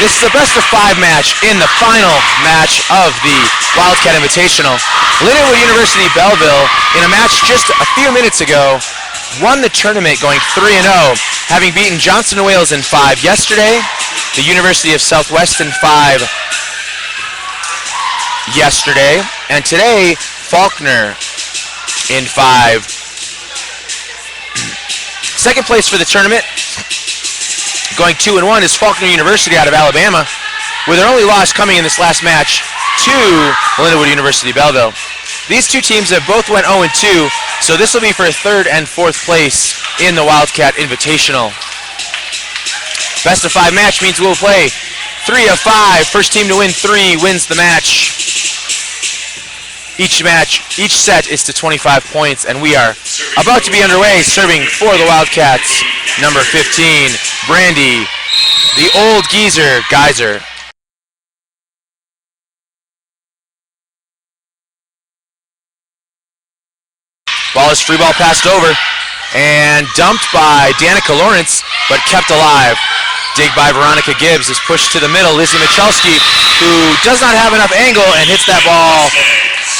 This is the best of 5 match in the final match of the Wildcat Invitational. Lindenwood University Belleville, in a match just a few minutes ago, won the tournament going 3-0, having beaten Johnson & Wales in 5 yesterday, the University of Southwest in 5 yesterday, and today, Faulkner in 5. Second place for the tournament, going 2-1, is Faulkner University out of Alabama, with their only loss coming in this last match to Lindenwood University Belleville. These two teams have both went 0-2, so this will be for 3rd and 4th place in the Wildcat Invitational. Best of 5 match means we'll play 3 of 5. First team to win 3 wins the match. Each set is to 25 points, and we are about to be underway. Serving for the Wildcats, number 15, Brandy, the old Geyser. Ball is free ball passed over and dumped by Danica Lawrence, but kept alive. Dig by Veronica Gibbs is pushed to the middle. Lizzie Michalski, who does not have enough angle and hits that ball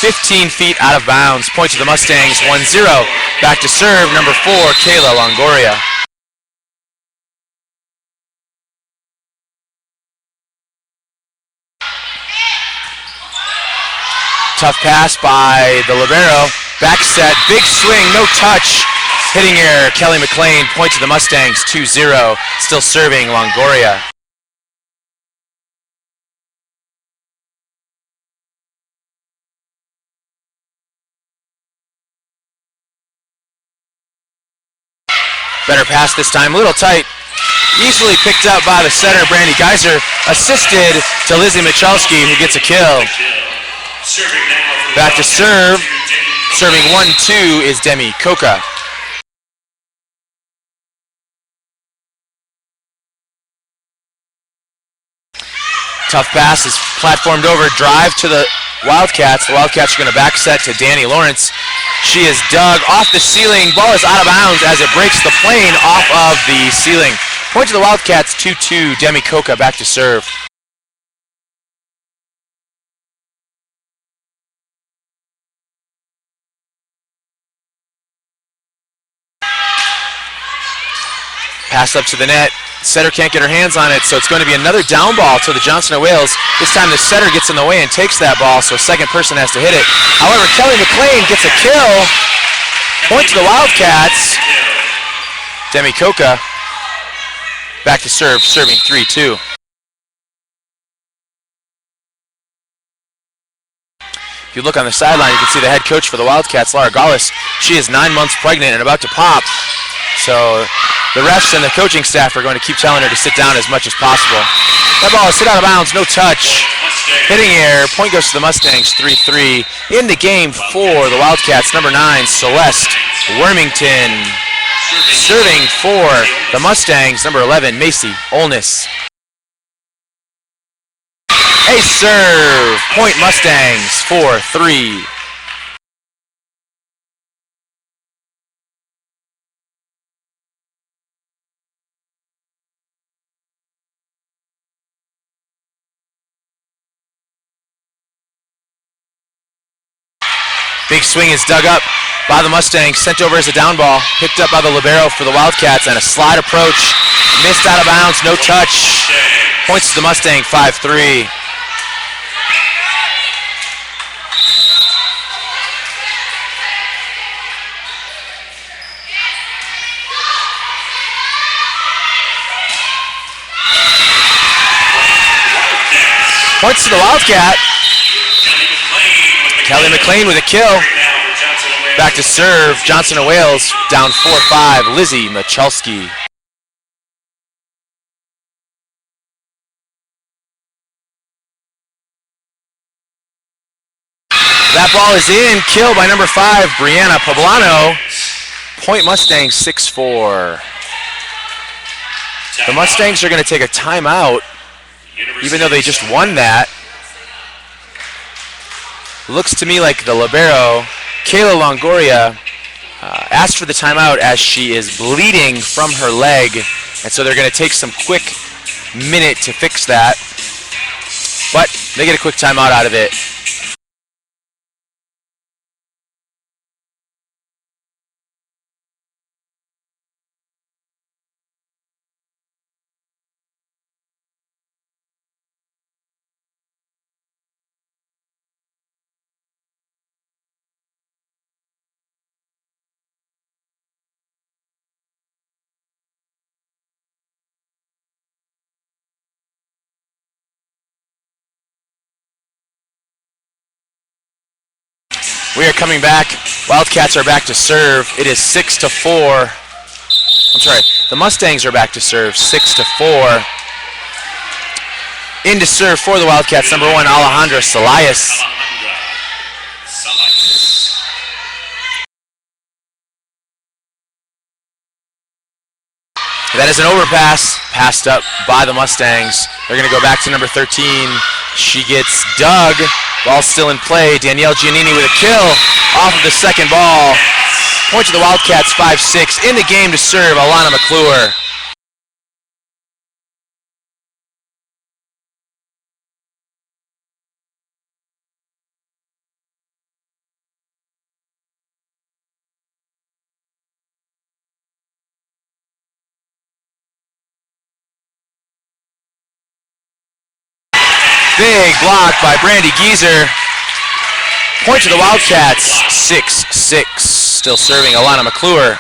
15 feet out of bounds. Point to the Mustangs, 1-0. Back to serve, number 4, Kayla Longoria. Tough pass by the libero. Back set, big swing, no touch. Hitting here, Kelly McLean. Point to the Mustangs, 2-0. Still serving, Longoria. Better pass this time, a little tight. Easily picked up by the setter, Brandy Geyser. Assisted to Lizzie Michalski, who gets a kill. Back to serve. Serving 1-2 is Demi Coca. Tough pass is platformed over. Drive to the Wildcats. The Wildcats are going to back set to Danny Lawrence. She is dug off the ceiling. Ball is out of bounds as it breaks the plane off of the ceiling. Point to the Wildcats, 2-2. Demi Coca back to serve. Pass up to the net. Setter can't get her hands on it, so it's going to be another down ball to the Johnson & Wales. This time the setter gets in the way and takes that ball, so a second person has to hit it. However, Kelly McLean gets a kill. Point to the Wildcats. Demi Coca back to serve, serving 3-2. If you look on the sideline, you can see the head coach for the Wildcats, Laura Gaulis. She is 9 months pregnant and about to pop. So the refs and the coaching staff are going to keep telling her to sit down as much as possible. That ball is hit out of bounds, no touch. Hitting here, point goes to the Mustangs, 3-3. In the game for the Wildcats, number 9, Celeste Wormington. Serving for the Mustangs, number 11, Macy Olness. A serve, point Mustangs, 4-3. Big swing is dug up by the Mustangs, sent over as a down ball, picked up by the libero for the Wildcats, and a slide approach, missed out of bounds, no touch. Points to the Mustang, 5-3. Points to the Wildcat. Kelly McLean with a kill. Back to serve, Johnson & Wales down 4-5, Lizzie Michalski. That ball is in, kill by number 5, Brianna Poblano. Point Mustangs, 6-4. The Mustangs are going to take a timeout, even though they just won that. Looks to me like the libero, Kayla Longoria, asked for the timeout as she is bleeding from her leg, and so they're going to take some quick minute to fix that. But they get a quick timeout out of it. We are coming back. Wildcats are back to serve. It is 6-4. I'm sorry, the Mustangs are back to serve, 6-4. In to serve for the Wildcats, number 1, Alejandra Salayas. That is an overpass, passed up by the Mustangs. They're going to go back to number 13. She gets dug. Ball still in play. Danielle Giannini with a kill off of the second ball. Point to the Wildcats, 5-6. In the game to serve, Alana McClure. Big block by Brandy Gieser. Point to the Wildcats, 6-6. Still serving Alana McClure.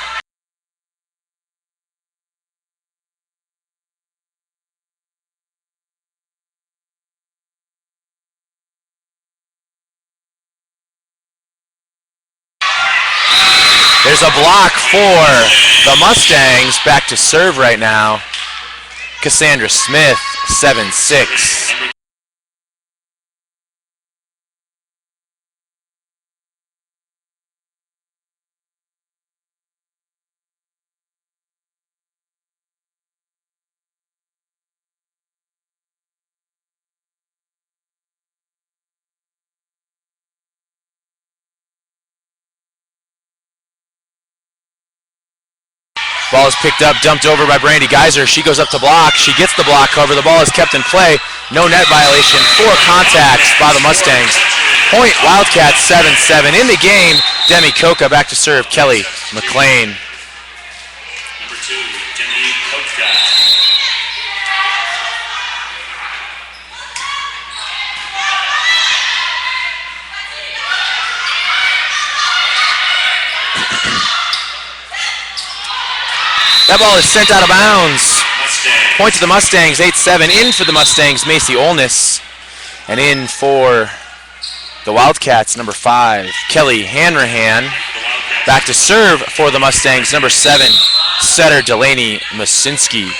There's a block for the Mustangs. Back to serve right now. Cassandra Smith, 7-6. Ball is picked up, dumped over by Brandy Geiser. She goes up to block. She gets the block cover. The ball is kept in play. No net violation. 4 contacts by the Mustangs. Point Wildcats, 7-7. In the game, Demi Coca back to serve. Kelly McLean. Number 2, Demi Coca. That ball is sent out of bounds. Point to the Mustangs, 8-7. In for the Mustangs, Macy Olness. And in for the Wildcats, number 5, Kelly Hanrahan. Back to serve for the Mustangs, number 7, setter Delaney Masinski.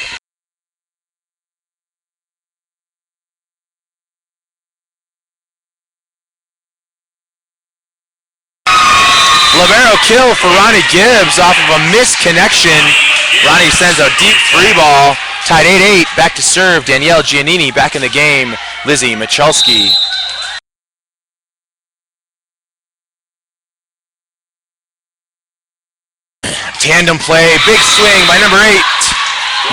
Libero kill for Ronnie Gibbs off of a misconnection. Ronnie sends a deep 3 ball. Tied 8-8. Back to serve. Danielle Giannini back in the game. Lizzie Michalski. Tandem play. Big swing by number 8.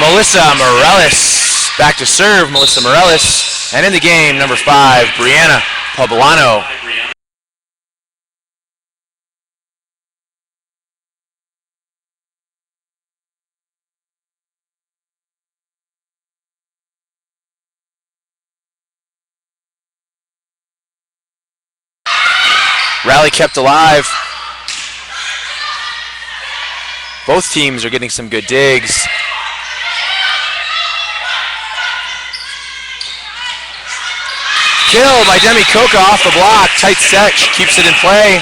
Melissa Morales. Back to serve. Melissa Morales. And in the game, number 5, Brianna Poblano. Rally kept alive. Both teams are getting some good digs. Kill by Demi Coca off the block. Tight set. She keeps it in play.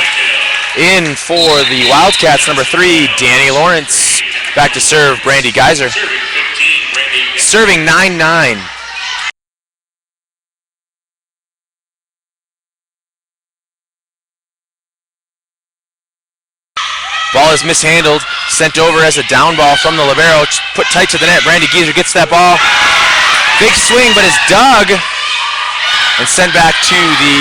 In for the Wildcats, number 3, Danny Lawrence. Back to serve, Brandy Geiser. Serving 9-9. Ball is mishandled, sent over as a down ball from the libero, put tight to the net. Brandy Gieser gets that ball. Big swing, but is dug and sent back to the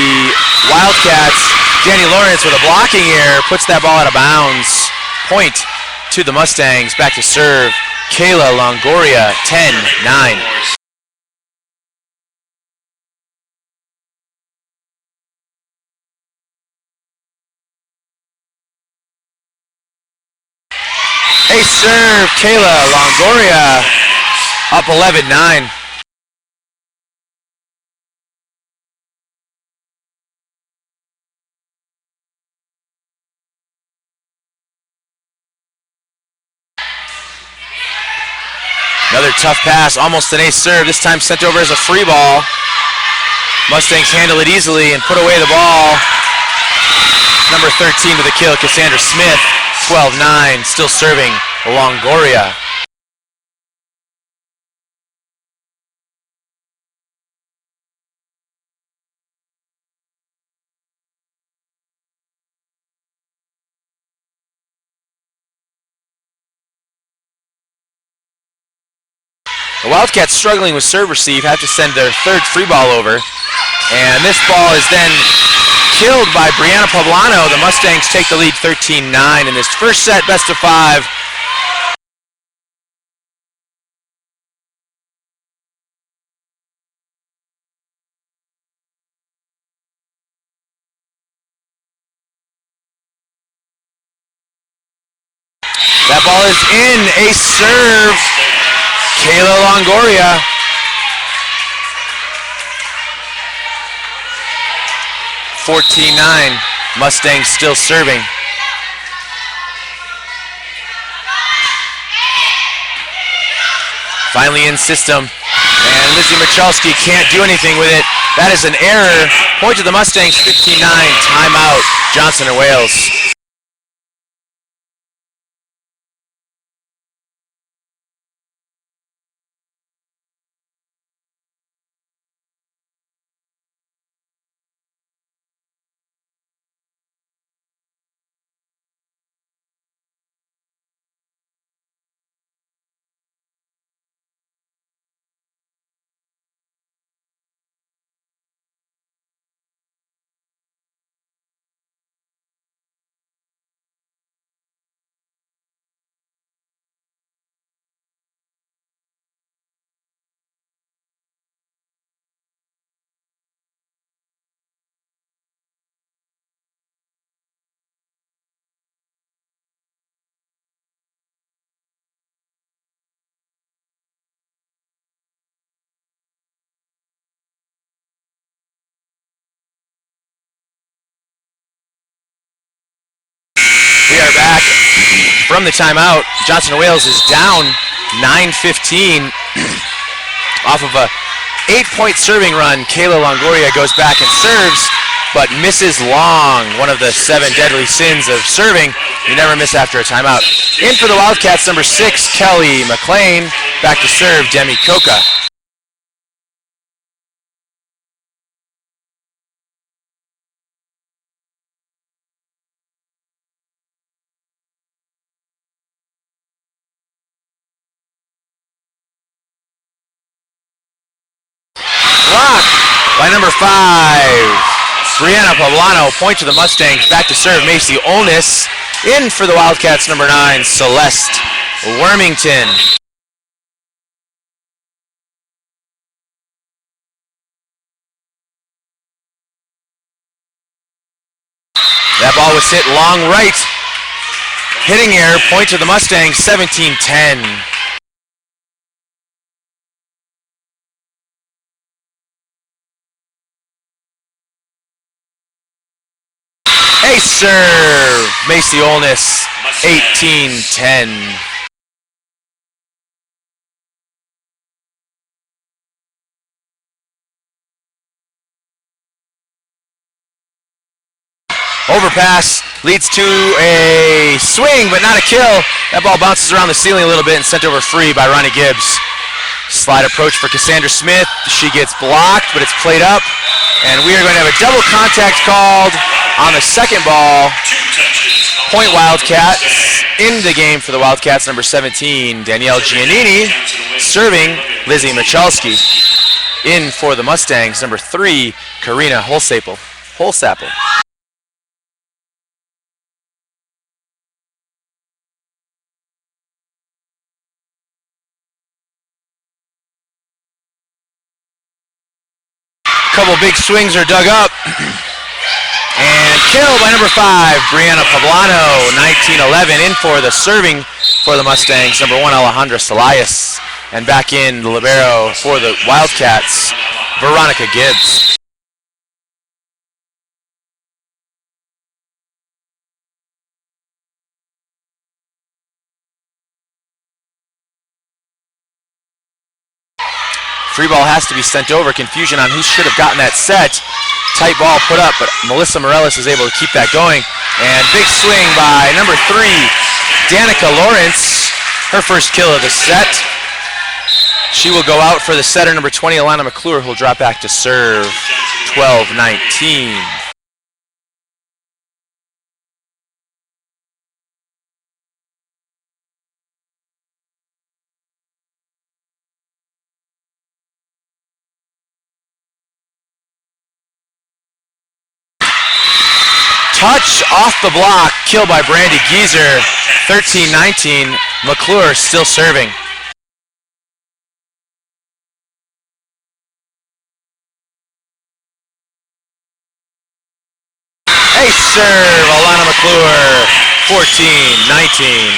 Wildcats. Danny Lawrence with a blocking error puts that ball out of bounds. Point to the Mustangs. Back to serve, Kayla Longoria, 10-9. Ace serve, Kayla Longoria up 11-9. Another tough pass, almost an ace serve, this time sent over as a free ball. Mustangs handle it easily and put away the ball. Number 13 with a kill, Cassandra Smith, 12-9, still serving Longoria. The Wildcats struggling with serve receive, have to send their third free ball over. And this ball is then killed by Brianna Poblano. The Mustangs take the lead 13-9 in this first set, best of 5. That ball is in, ace serve, Kayla Longoria. (14-9), Mustangs still serving. Finally in system, and Lizzie Michalski can't do anything with it. That is an error. Point to the Mustangs, 15-9, timeout, Johnson and Wales. We are back from the timeout. Johnson and Wales is down 9-15 off of a 8-point serving run. Kayla Longoria goes back and serves, but misses long. One of the 7 deadly sins of serving. You never miss after a timeout. In for the Wildcats, number 6, Kelly McLean. Back to serve, Demi Coca. Blocked by number 5, Brianna Poblano. Point to the Mustangs. Back to serve, Macy Olness. In for the Wildcats, number 9, Celeste Wormington. That ball was hit long right. Hitting error, point to the Mustangs, 17-10. Ace serve, Macy Olness, 18-10. Overpass leads to a swing, but not a kill. That ball bounces around the ceiling a little bit and sent over free by Ronnie Gibbs. Slide approach for Cassandra Smith. She gets blocked, but it's played up. And we are going to have a double contact called on the second ball. Point Wildcats. In the game for the Wildcats, number 17, Danielle Giannini. Serving, Lizzie Michalski. In for the Mustangs, number 3, Karina Holsapel. Couple big swings are dug up. And kill by number 5, Brianna Poblano, 19-11. In for the serving for the Mustangs, number 1, Alejandra Elias. And back in the libero for the Wildcats, Veronica Gibbs. Free ball has to be sent over. Confusion on who should have gotten that set. Tight ball put up, but Melissa Morellis is able to keep that going. And big swing by number 3, Danica Lawrence. Her first kill of the set. She will go out for the setter, number 20, Alana McClure, who will drop back to serve 12-19. Touch off the block, kill by Brandy Gieser, 13-19. McClure still serving. Ace serve, Alana McClure, 14-19.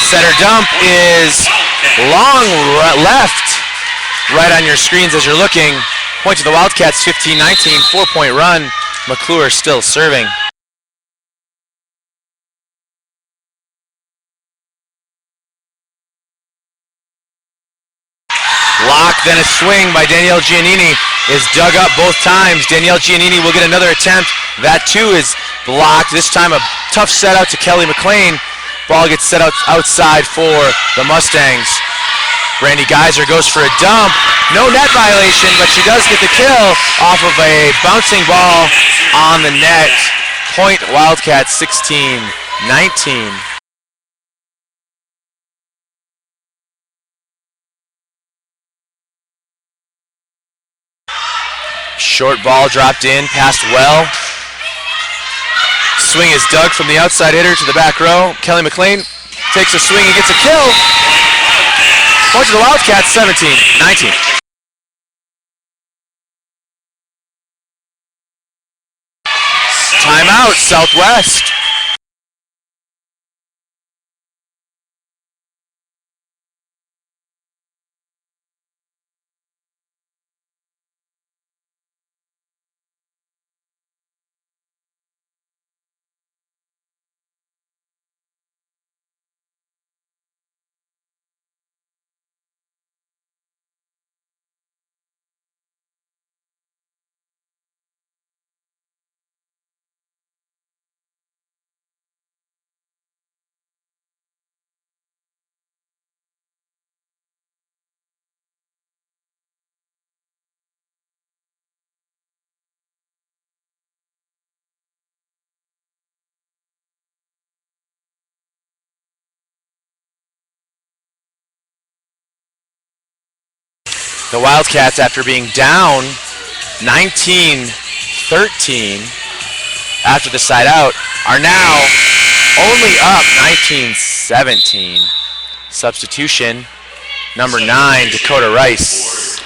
Setter dump is long left, right on your screens as you're looking. Point to the Wildcats, 15-19, 4-point run. McClure still serving. Block, then a swing by Danielle Giannini is dug up both times. Danielle Giannini will get another attempt. That too is blocked. This time a tough set out to Kelly McLean. Ball gets set out outside for the Mustangs. Brandy Geiser goes for a dump. No net violation, but she does get the kill off of a bouncing ball on the net. Point Wildcats 16-19. Short ball dropped in, passed well. Swing is dug from the outside hitter to the back row. Kelly McLean takes a swing and gets a kill. Point to the Wildcats, 17-19. Timeout, Southwest. The Wildcats, after being down 19-13 after the side out, are now only up 19-17. Substitution, number 9, Dakota Rice.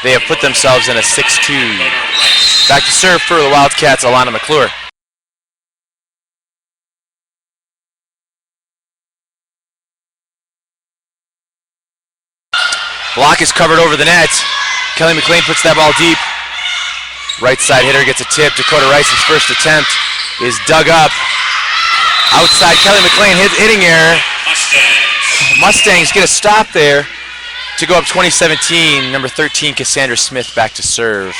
They have put themselves in a 6-2. Back to serve for the Wildcats, Alana McClure. Block is covered over the net. Kelly McLean puts that ball deep. Right side hitter gets a tip. Dakota Rice's first attempt is dug up. Outside, Kelly McLean hitting error. Mustangs get a stop there to go up 20-17. Number 13, Cassandra Smith back to serve.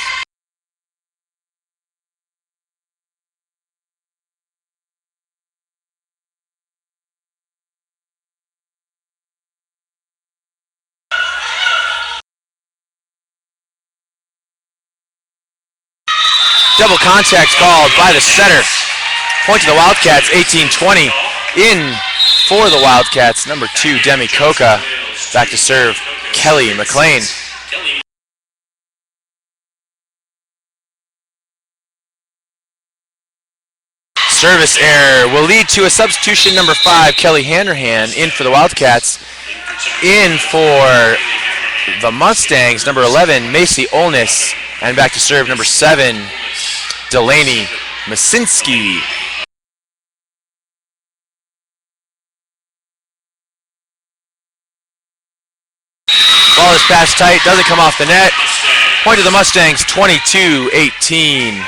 Double contact called by the setter. Point to the Wildcats, 18-20. In for the Wildcats, number 2, Demi Coca. Back to serve, Kelly McLean. service error will lead to a substitution. Number 5, Kelly Hanrahan, in for the Wildcats. In for the Mustangs, number 11, Macy Olness. And back to serve, number 7, Delaney Masinski. Ball is passed tight, doesn't come off the net. Point to the Mustangs, 22-18.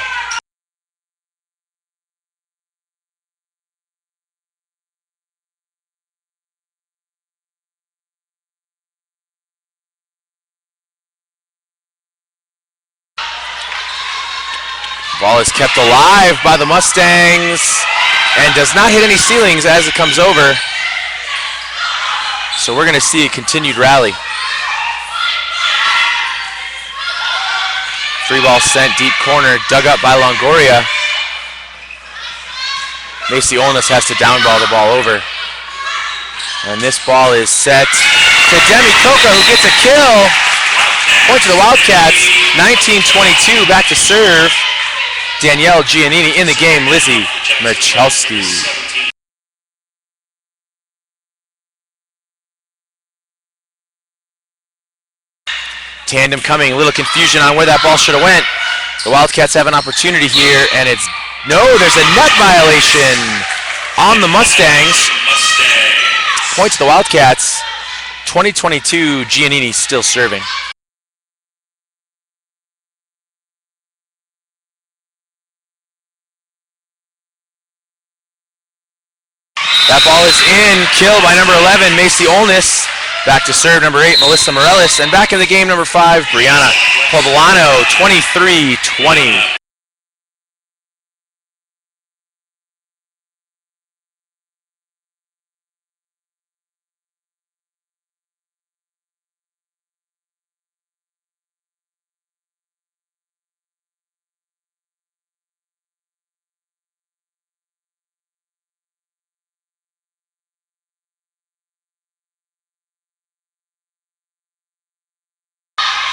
Ball is kept alive by the Mustangs and does not hit any ceilings as it comes over. So we're going to see a continued rally. Free ball sent deep corner, dug up by Longoria. Macy Olness has to downball the ball over. And this ball is set to Demi Coca, who gets a kill. Point to the Wildcats, 19-22, back to serve. Danielle Giannini in the game, Lizzie Michalski. Tandem coming, a little confusion on where that ball should have went. The Wildcats have an opportunity here, and it's, no, there's a net violation on the Mustangs. Point to the Wildcats, 20-22, Giannini still serving. That ball is in, killed by number 11, Macy Olness. Back to serve, number 8, Melissa Morellis. And back in the game, number 5, Brianna Poblano, 23-20.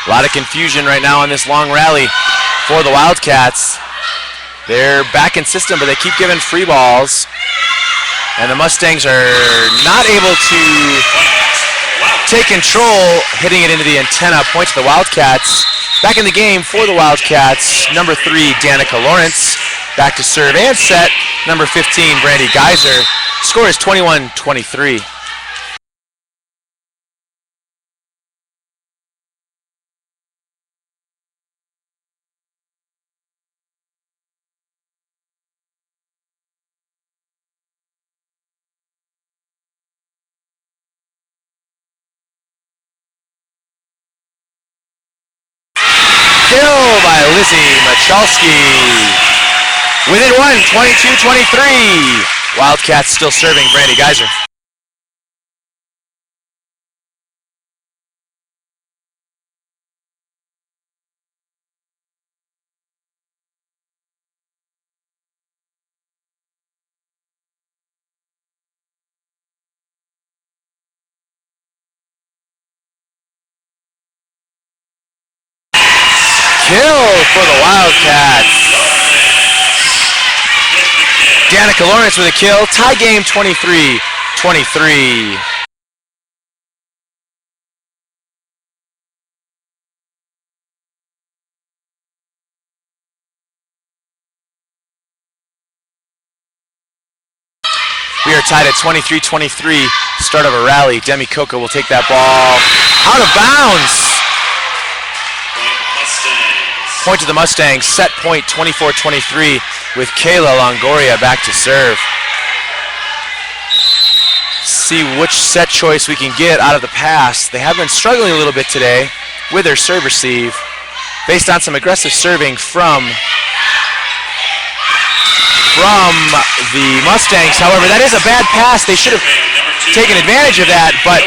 A lot of confusion right now on this long rally for the Wildcats. They're back in system, but they keep giving free balls. And the Mustangs are not able to take control, hitting it into the antenna. Point to the Wildcats. Back in the game for the Wildcats, number 3, Danica Lawrence. Back to serve and set, number 15, Brandy Geyser. Score is 21-23. Kill by Lizzie Michalski. Within one, 22-23. Wildcats still serving, Brandy Geyser. Kill for the Wildcats. Danica Lawrence with a kill. Tie game, 23-23. We are tied at 23-23. Start of a rally. Demi Coca will take that ball out of bounds. Point to the Mustangs, set point 24-23 with Kayla Longoria back to serve. See which set choice we can get out of the pass. They have been struggling a little bit today with their serve receive based on some aggressive serving from the Mustangs. However, that is a bad pass. They should have taken advantage of that, but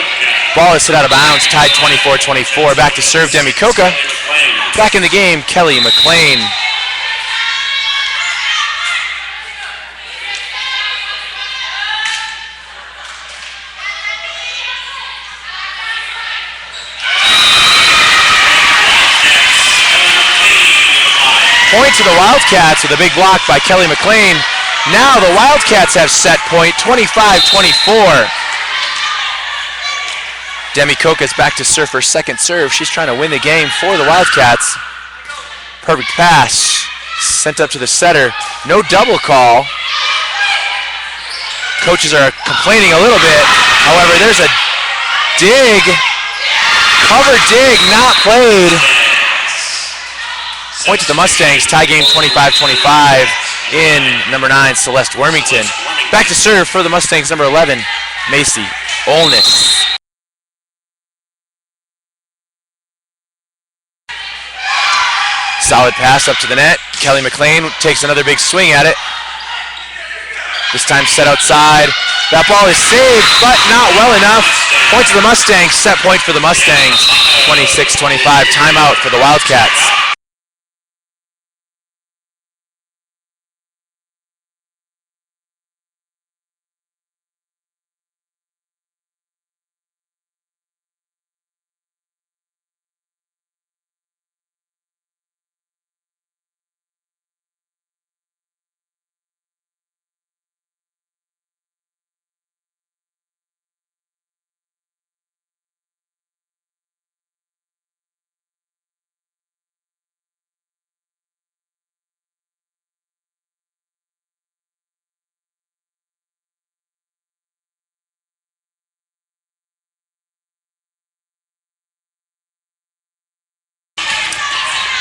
ball is hit out of bounds, tied 24-24. Back to serve, Demi Coca. Back in the game, Kelly McLean. Point to the Wildcats with a big block by Kelly McLean. Now the Wildcats have set point, 25-24. Demi Koka's back to serve her second serve. She's trying to win the game for the Wildcats. Perfect pass. Sent up to the setter. No double call. Coaches are complaining a little bit. However, there's a dig. Cover dig, not played. Point to the Mustangs. Tie game 25-25 in number 9, Celeste Wormington. Back to serve for the Mustangs, number 11, Macy Olness. Solid pass up to the net. Kelly McLean takes another big swing at it. This time set outside. That ball is saved, but not well enough. Point to the Mustangs. Set point for the Mustangs. 26-25. Timeout for the Wildcats.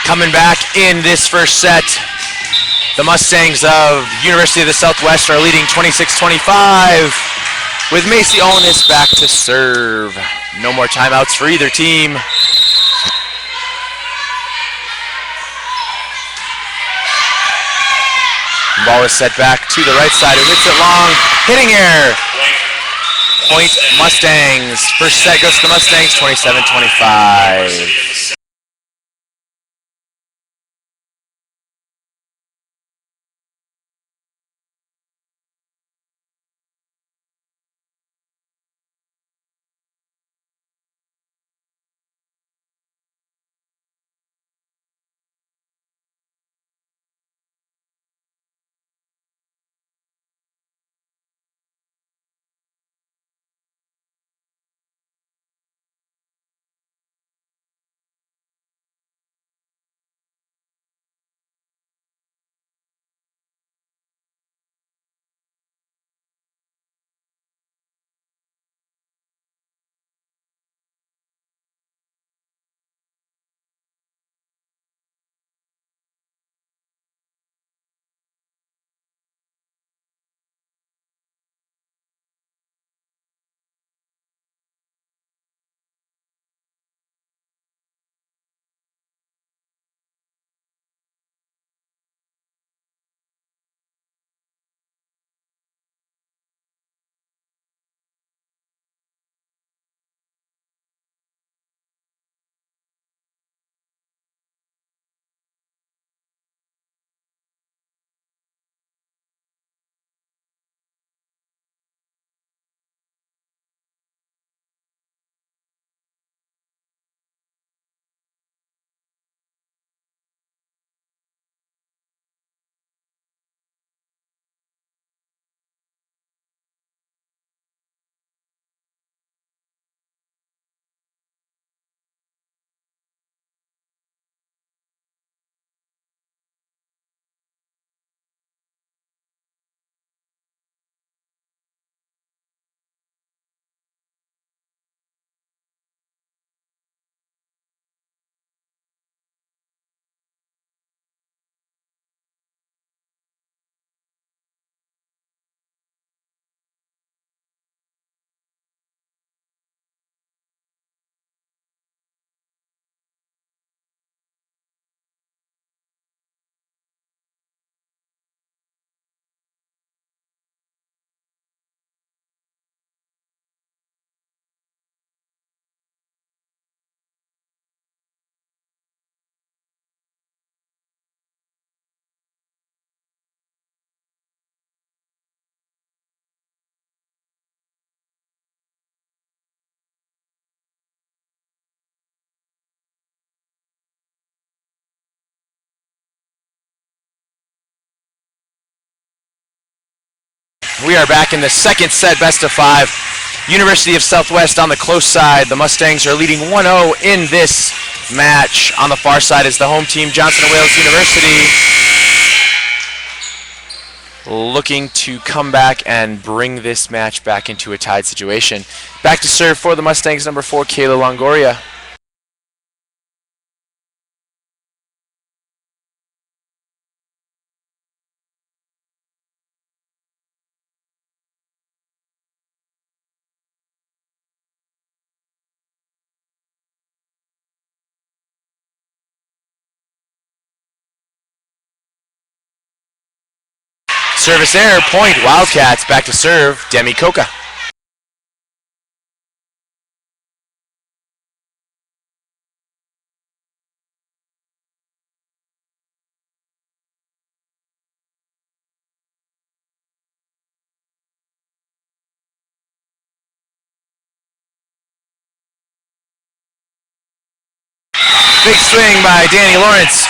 Coming back in this first set, the Mustangs of University of the Southwest are leading 26-25 with Macy Olness back to serve. No more timeouts for either team. Ball is set back to the right side. Who hits it long? Hitting error. Point Mustangs. First set goes to the Mustangs, 27-25. We are back in the second set, best of 5. University of Southwest on the close side. The Mustangs are leading 1-0 in this match. On the far side is the home team, Johnson & Wales University, looking to come back and bring this match back into a tied situation. Back to serve for the Mustangs, number 4, Kayla Longoria. Service error, point, Wildcats. Back to serve, Demi Coca. Big swing by Danny Lawrence.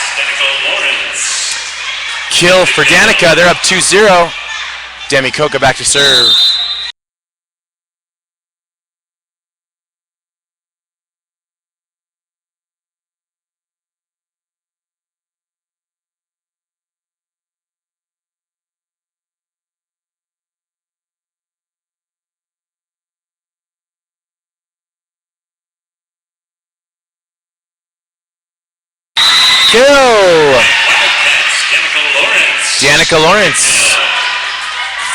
Kill for Danica. They're up 2-0. Demi Coca back to serve. Kill! Danica Lawrence.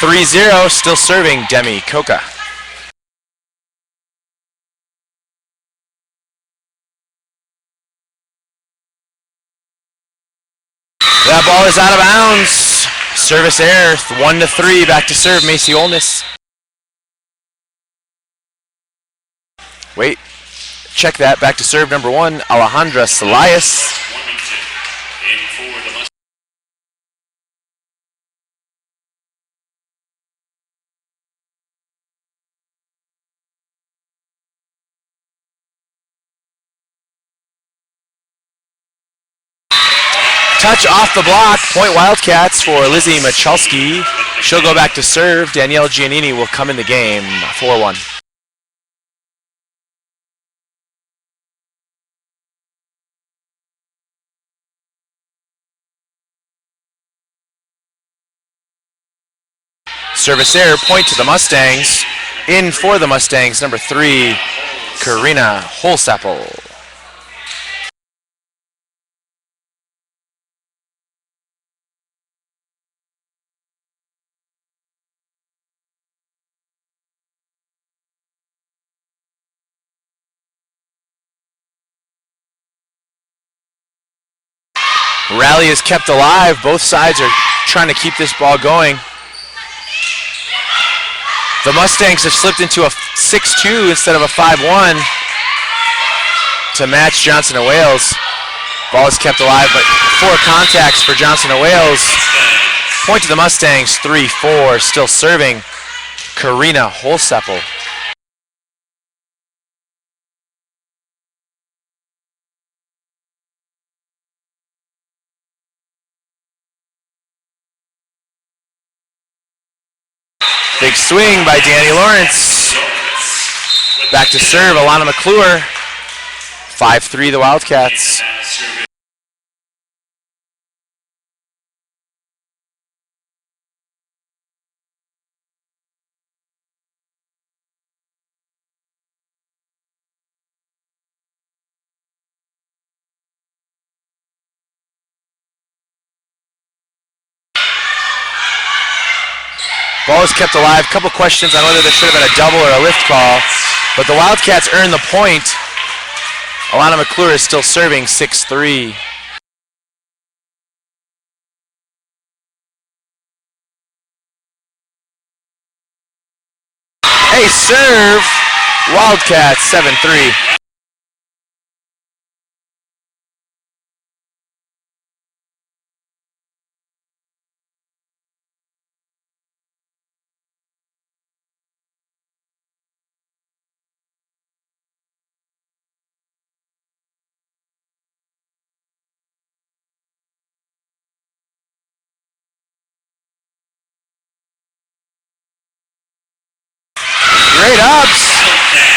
3-0, still serving Demi Coca. That ball is out of bounds. Service error, 1-3, back to serve, Macy Olness. Wait, check that, back to serve number 1, Alejandra Elias. Touch off the block, point Wildcats for Lizzie Machalski. She'll go back to serve. Danielle Giannini will come in the game, 4-1. Service error, point to the Mustangs. In for the Mustangs, number 3, Karina Holsapple. Rally is kept alive. Both sides are trying to keep this ball going. The Mustangs have slipped into a 6-2 instead of a 5-1 to match Johnson & Wales. Ball is kept alive, but 4 contacts for Johnson & Wales. Point to the Mustangs, 3-4, still serving Karina Holsapple. Big swing by Danny Lawrence. Back to serve, Alana McClure. 5-3 the Wildcats. Ball is kept alive. Couple questions on whether there should have been a double or a lift call, but the Wildcats earn the point. Alana McClure is still serving, 6-3. A serve, Wildcats 7-3.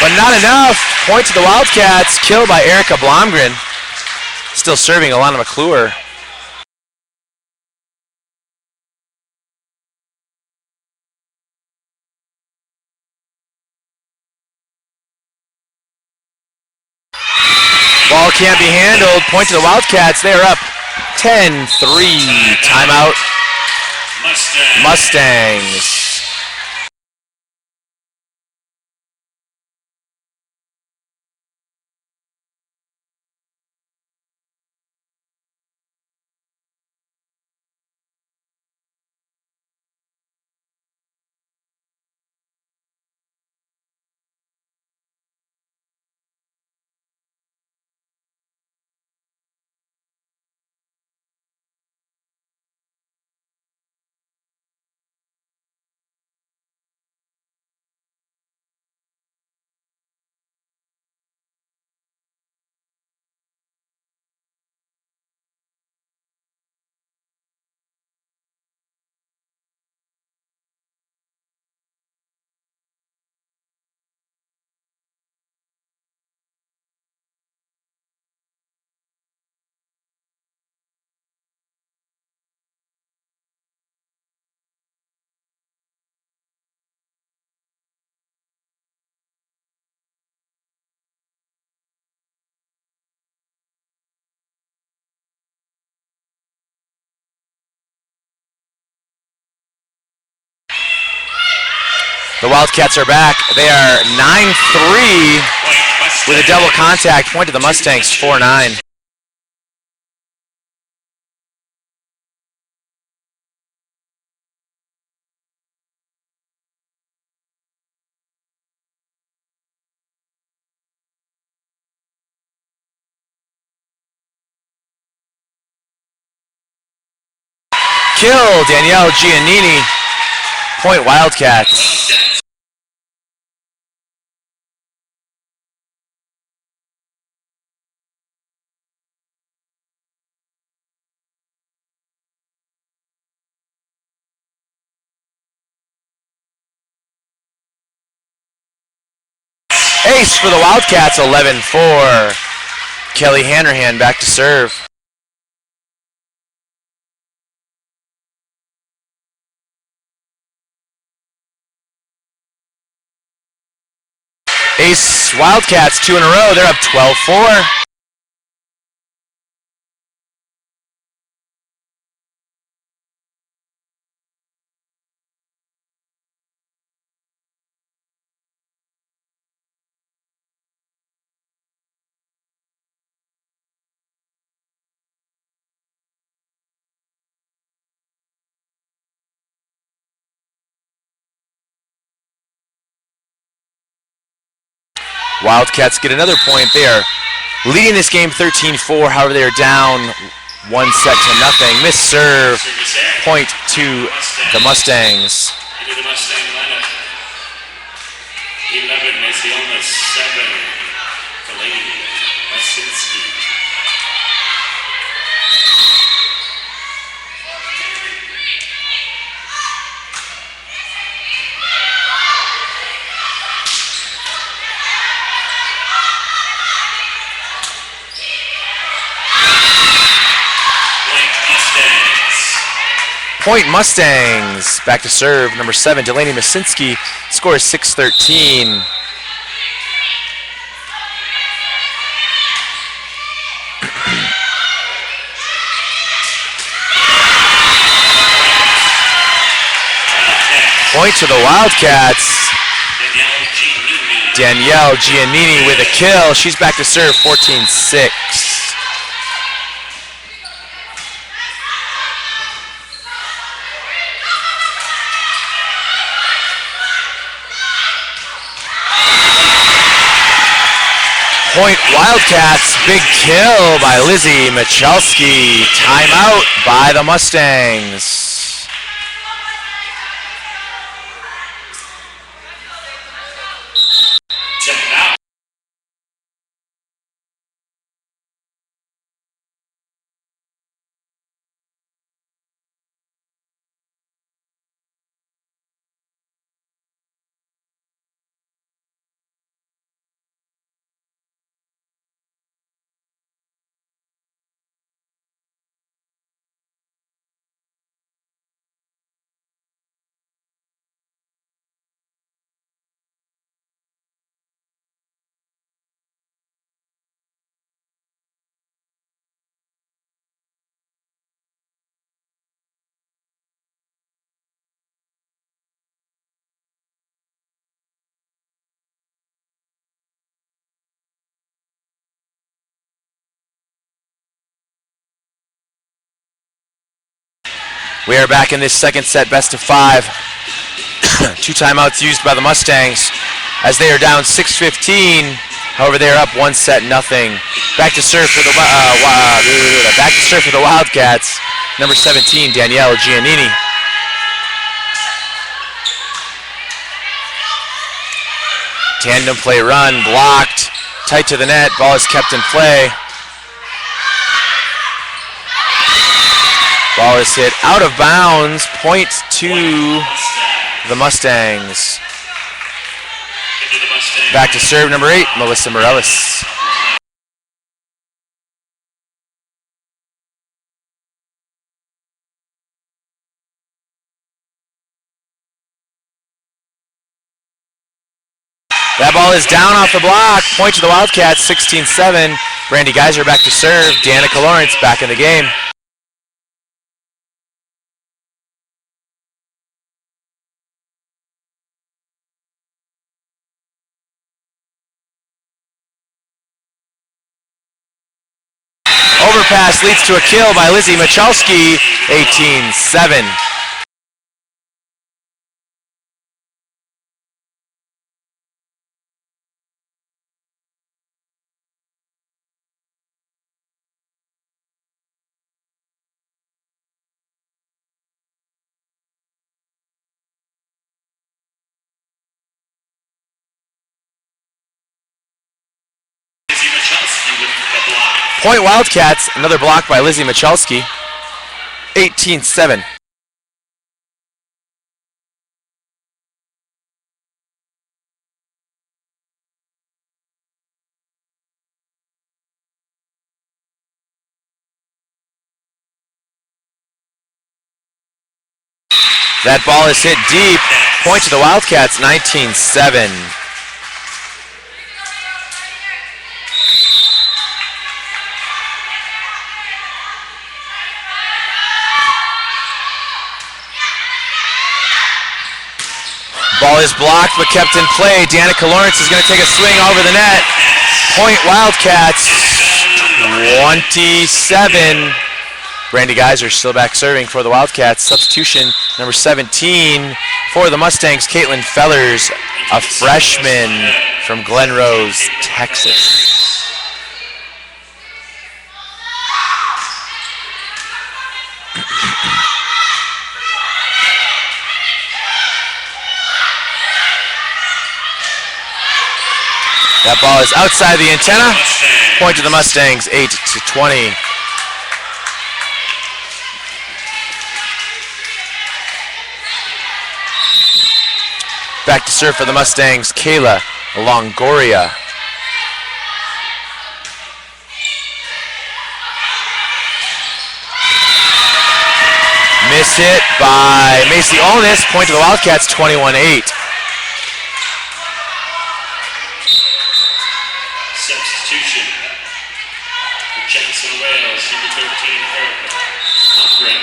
but not enough. Point to the Wildcats. Kill by Erica Blomgren. Still serving Alana McClure. Ball can't be handled. Point to the Wildcats. They are up 10-3. Timeout. Mustangs. The Wildcats are back. They are 9-3 with a double contact. Point to the Mustangs, 4-9. Kill, Danielle Giannini. Point Wildcats. Ace for the Wildcats, 11-4. Kelly Hanrahan back to serve. Ace Wildcats, 2 in a row. They're up 12-4. Wildcats get another point. They are leading this game 13-4. However, they are down 1 set to nothing. Miss serve. Point to the Mustangs. Into the Mustang lineup. 11, Maciona, 7, Delaney, Masinski. Point Mustangs. Back to serve. Number 7, Delaney Masinski. Score is 6-13. Point to the Wildcats. Danielle Giannini with a kill. She's back to serve, 14-6. Point Wildcats, big kill by Lizzie Michalski. Timeout by the Mustangs. We are back in this second set, best of 5. 2 timeouts used by the Mustangs as they are down 6-15. However, they are up 1-0. Back to serve for the Wildcats. Number 17, Danielle Giannini. Tandem play run, blocked, tight to the net. Ball is kept in play. Ball is hit out of bounds. Point to the Mustangs. Back to serve number 8, Melissa Morellis. That ball is down off the block. Point to the Wildcats, 16-7. Brandy Geyser back to serve. Danica Lawrence back in the game. Overpass leads to a kill by Lizzie Michalski, 18-7. Point Wildcats, another block by Lizzie Michalski, 18-7. That ball is hit deep. Point to the Wildcats, 19-7. Ball is blocked but kept in play. Danica Lawrence is going to take a swing over the net. Point Wildcats, 27. Brandy Geyser still back serving for the Wildcats. Substitution number 17 for the Mustangs, Caitlin Fellers, a freshman from Glen Rose, Texas. That ball is outside the antenna. Point to the Mustangs, 8-20. Back to serve for the Mustangs, Kayla Longoria. Miss hit by Macy Olness. Point to the Wildcats, 21-8. Substitution for Jackson Wales, number 13, Erica Humphrey.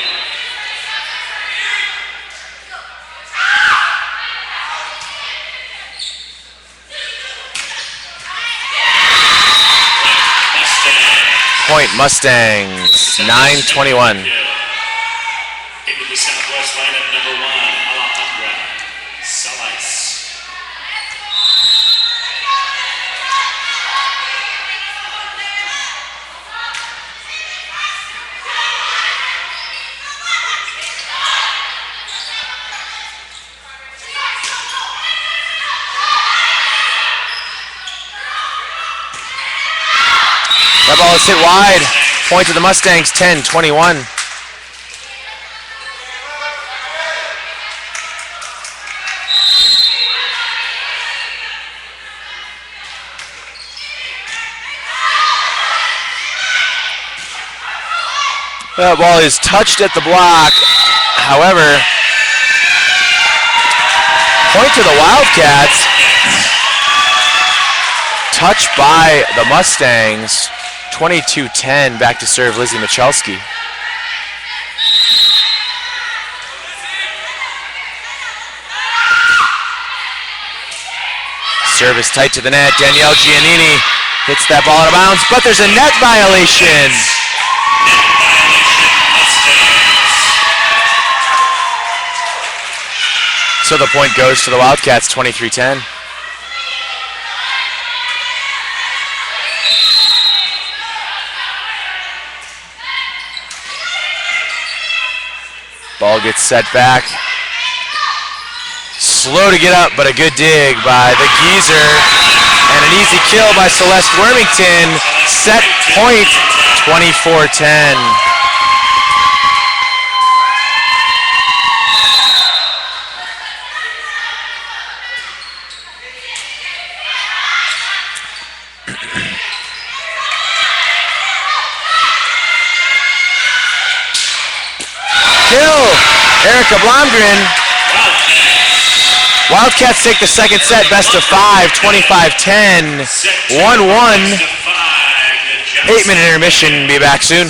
Point Mustangs, 9-21. Into the Southwest lineup, number 1, Alejandra Salas. That ball is hit wide. Point to the Mustangs, 10-21. That ball is touched at the block. However, point to the Wildcats. Touched by the Mustangs. 22-10, back to serve Lizzie Michalski. Service tight to the net. Danielle Giannini hits that ball out of bounds, but there's a net violation. So the point goes to the Wildcats, 23-10. Ball gets set back. Slow to get up, but a good dig by the Geezer. And an easy kill by Celeste Wormington. Set point, 24-10. Kill, Erica Blomgren. Wildcats take the second set, best of 5, 25-10, 1-1. 8-minute intermission, be back soon.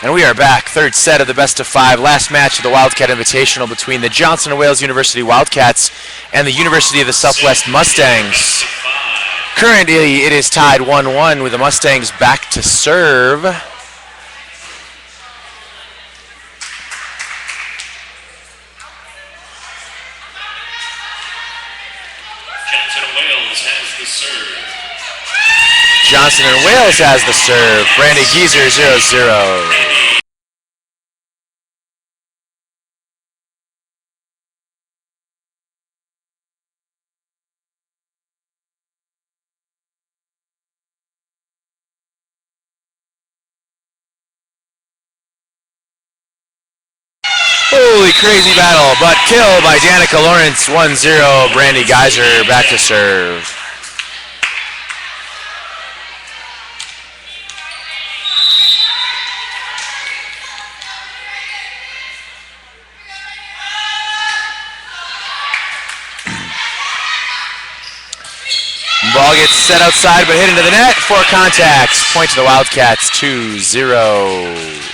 And we are back. Third set of the best of 5. Last match of the Wildcat Invitational between the Johnson & Wales University Wildcats and the University of the Southwest Mustangs. Currently, it is tied 1-1 with the Mustangs back to serve. Johnson & Wales has the serve. Brandy Geezer 0-0. Holy crazy battle, but kill by Danica Lawrence 1-0. Brandy Geyser back to serve. Ball gets set outside but hit into the net for contact. Point to the Wildcats 2-0.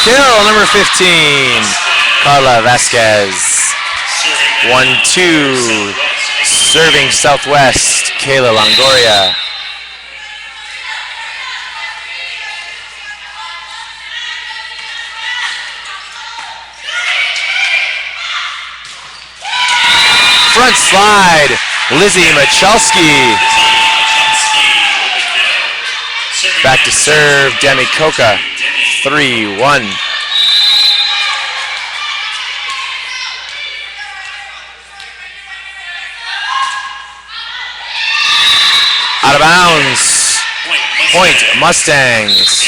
Kill number 15, Carla Vasquez. 1-2. Serving Southwest, Kayla Longoria. Front slide, Lizzie Michalski. Back to serve, Demi Coca, 3-1. Out of bounds. Point Mustangs.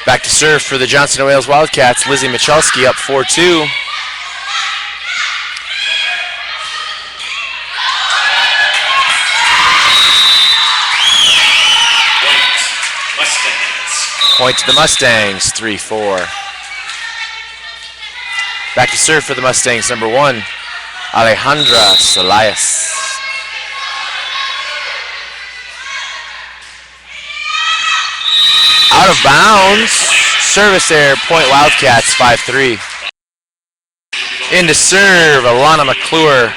Back to serve for the Johnson & Wales Wildcats, Lizzie Michalski up 4-2. Point to the Mustangs, 3-4. Back to serve for the Mustangs, number 1, Alejandra Celayas. Out of bounds. Service error, point Wildcats, 5-3. In to serve, Alana McClure.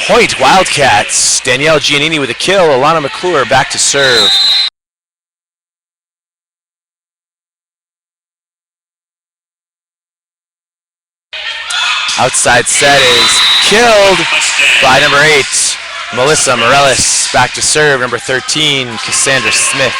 Point Wildcats. Danielle Giannini with a kill. Alana McClure back to serve. Outside set is killed by number 8, Melissa Morellis. Back to serve, number 13, Cassandra Smith.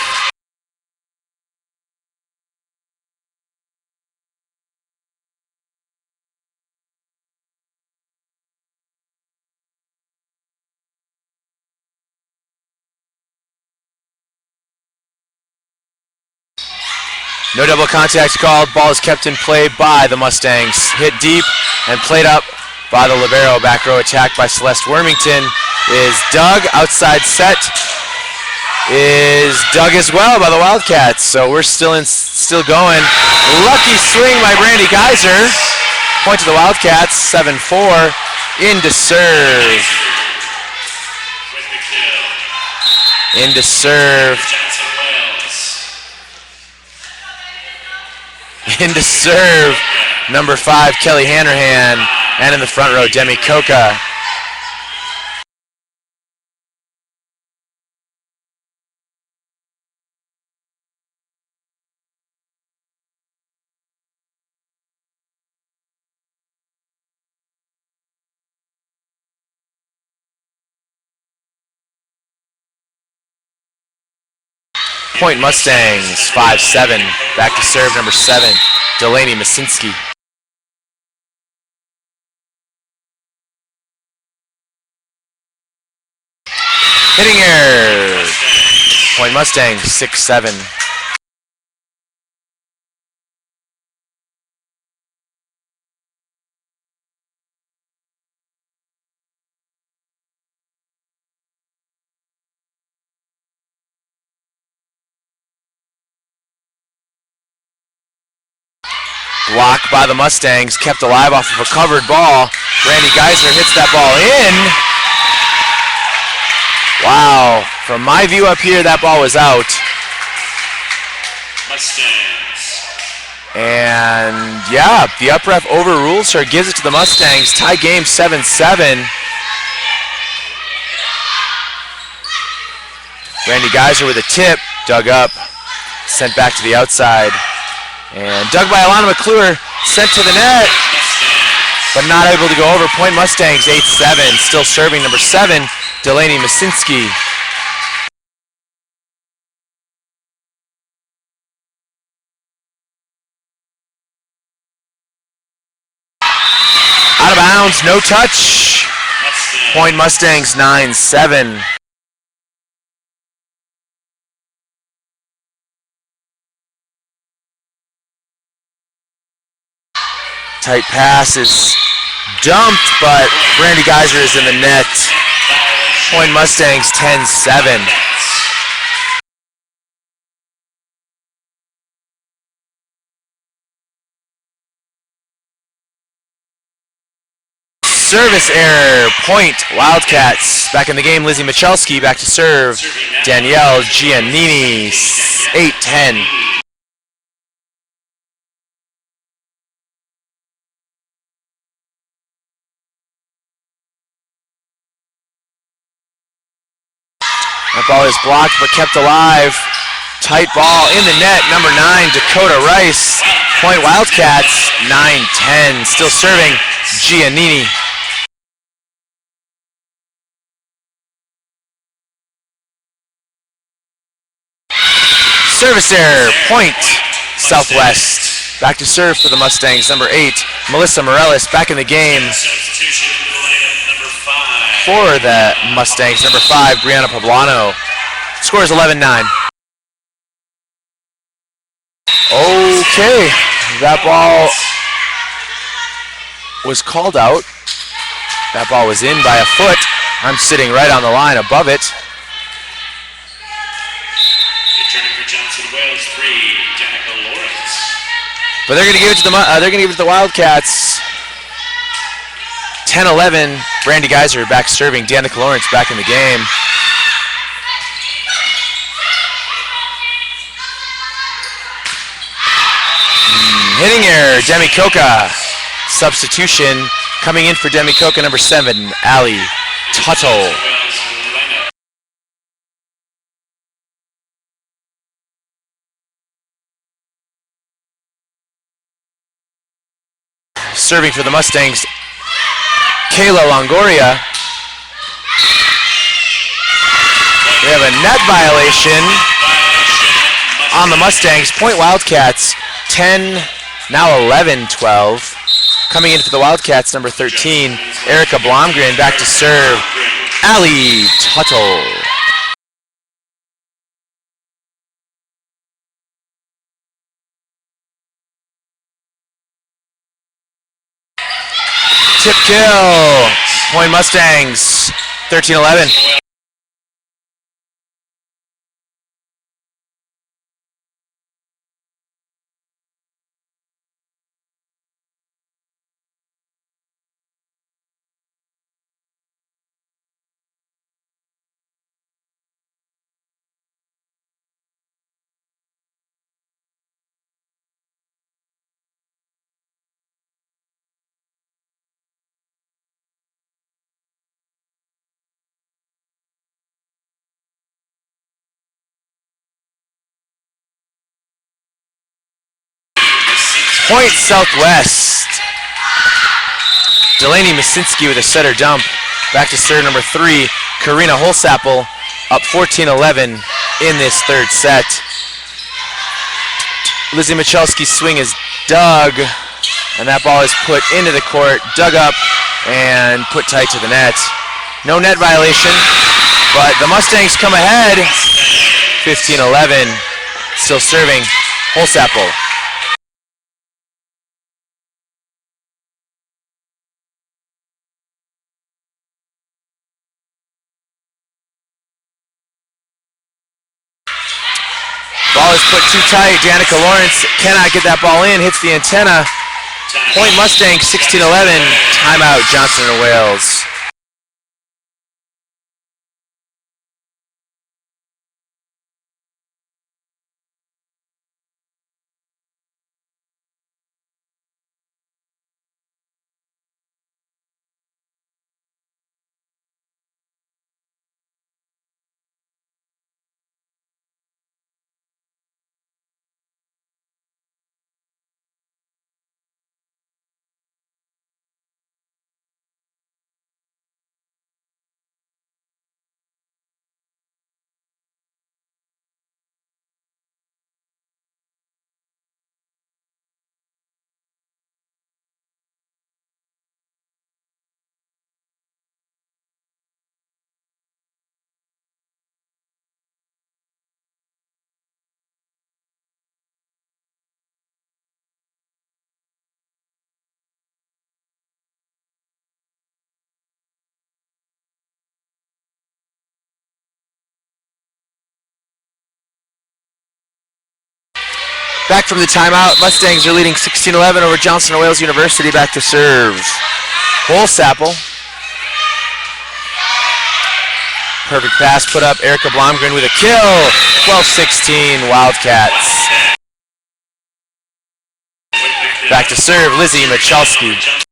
No double contact called. Ball is kept in play by the Mustangs. Hit deep and played up by the libero. Back row attack by Celeste Wormington is dug. Outside set is dug as well by the Wildcats. So we're still going. Lucky swing by Brandy Geyser. Point to the Wildcats. 7-4. Into serve. Into serve. In to serve, number 5, Kelly Hanrahan. And in the front row, Demi Coca. Point Mustangs, 5-7. Back to serve, number 7, Delaney Masinski. Hitting error. Point Mustangs, 6-7. Blocked by the Mustangs, kept alive off of a covered ball. Randy Geiser hits that ball in. Wow, from my view up here, that ball was out. Mustangs. And yeah, the up ref overrules her, gives it to the Mustangs. Tie game 7-7. Randy Geiser with a tip, dug up, sent back to the outside. And dug by Alana McClure, sent to the net, but not able to go over. Point Mustangs, 8-7. Still serving, number 7, Delaney Masinski. Out of bounds, no touch. Point Mustangs, 9-7. Tight pass is dumped, but Randy Geiser is in the net. Point Mustangs, 10-7. Service error, point Wildcats. Back in the game, Lizzie Michalski back to serve. Danielle Giannini, 8-10. That ball is blocked but kept alive. Tight ball in the net, number 9, Dakota Rice. Point Wildcats, 9-10. Still serving, Giannini. Service error, point Southwest. Back to serve for the Mustangs, number 8, Melissa Morales back in the game. For the Mustangs, number 5, Brianna Poblano. Score is 11-9. Okay, that ball was called out. That ball was in by a foot. I'm sitting right on the line above it. Returning for Johnson Wales 3, Danica Lawrence. But they're going to give it to the Wildcats. 10-11. Brandy Geiser back serving. Danica Lawrence back in the game. Hitting error, Demi Coca. Substitution coming in for Demi Coca, number 7, Ali Tuttle. Serving for the Mustangs, Kayla Longoria. We have a net violation on the Mustangs. Point Wildcats, 10, now 11-12. Coming in for the Wildcats, number 13, Erica Blomgren back to serve, Ali Tuttle. Tip kill, Point Mustangs, 13-11. Point Southwest. Delaney Masinski with a setter dump. Back to serve number 3, Karina Holsapple, up 14-11 in this third set. Lizzie Michalski's swing is dug, and that ball is put into the court, dug up, and put tight to the net. No net violation, but the Mustangs come ahead, 15-11, still serving Holsapple. Ball is put too tight. Danica Lawrence cannot get that ball in, hits the antenna. Point Mustangs, 16-11, timeout Johnson & Wales. Back from the timeout, Mustangs are leading 16-11 over Johnson & Wales University. Back to serve Holsapple. Perfect pass put up, Erica Blomgren with a kill. 12-16 Wildcats. Back to serve Lizzie Michalski.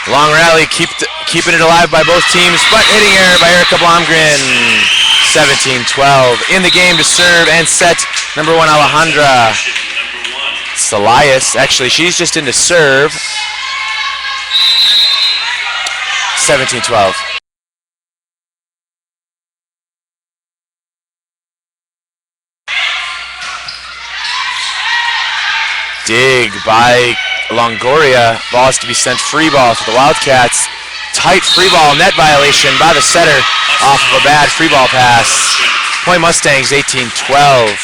Long rally, keeping it alive by both teams, but hitting error by Erica Blomgren. 17-12. In the game to serve and set number 1, Alejandra Elias. Actually, she's just in to serve. 17-12. Dig by Longoria. Ball is to be sent free ball to the Wildcats. Tight free ball, net violation by the setter off of a bad free ball pass. Point Mustangs 18-12.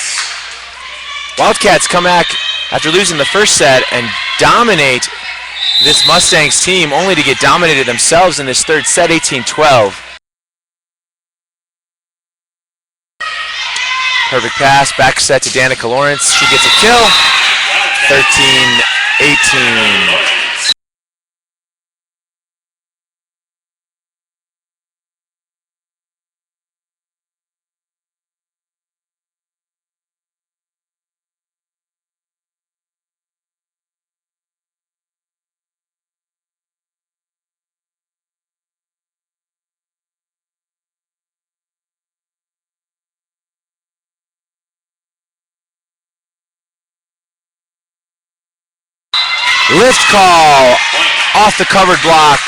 Wildcats come back after losing the first set and dominate this Mustangs team, only to get dominated themselves in this third set, 18-12. Perfect pass, back set to Danica Lawrence. She gets a kill, 13-18. Lift call off the covered block.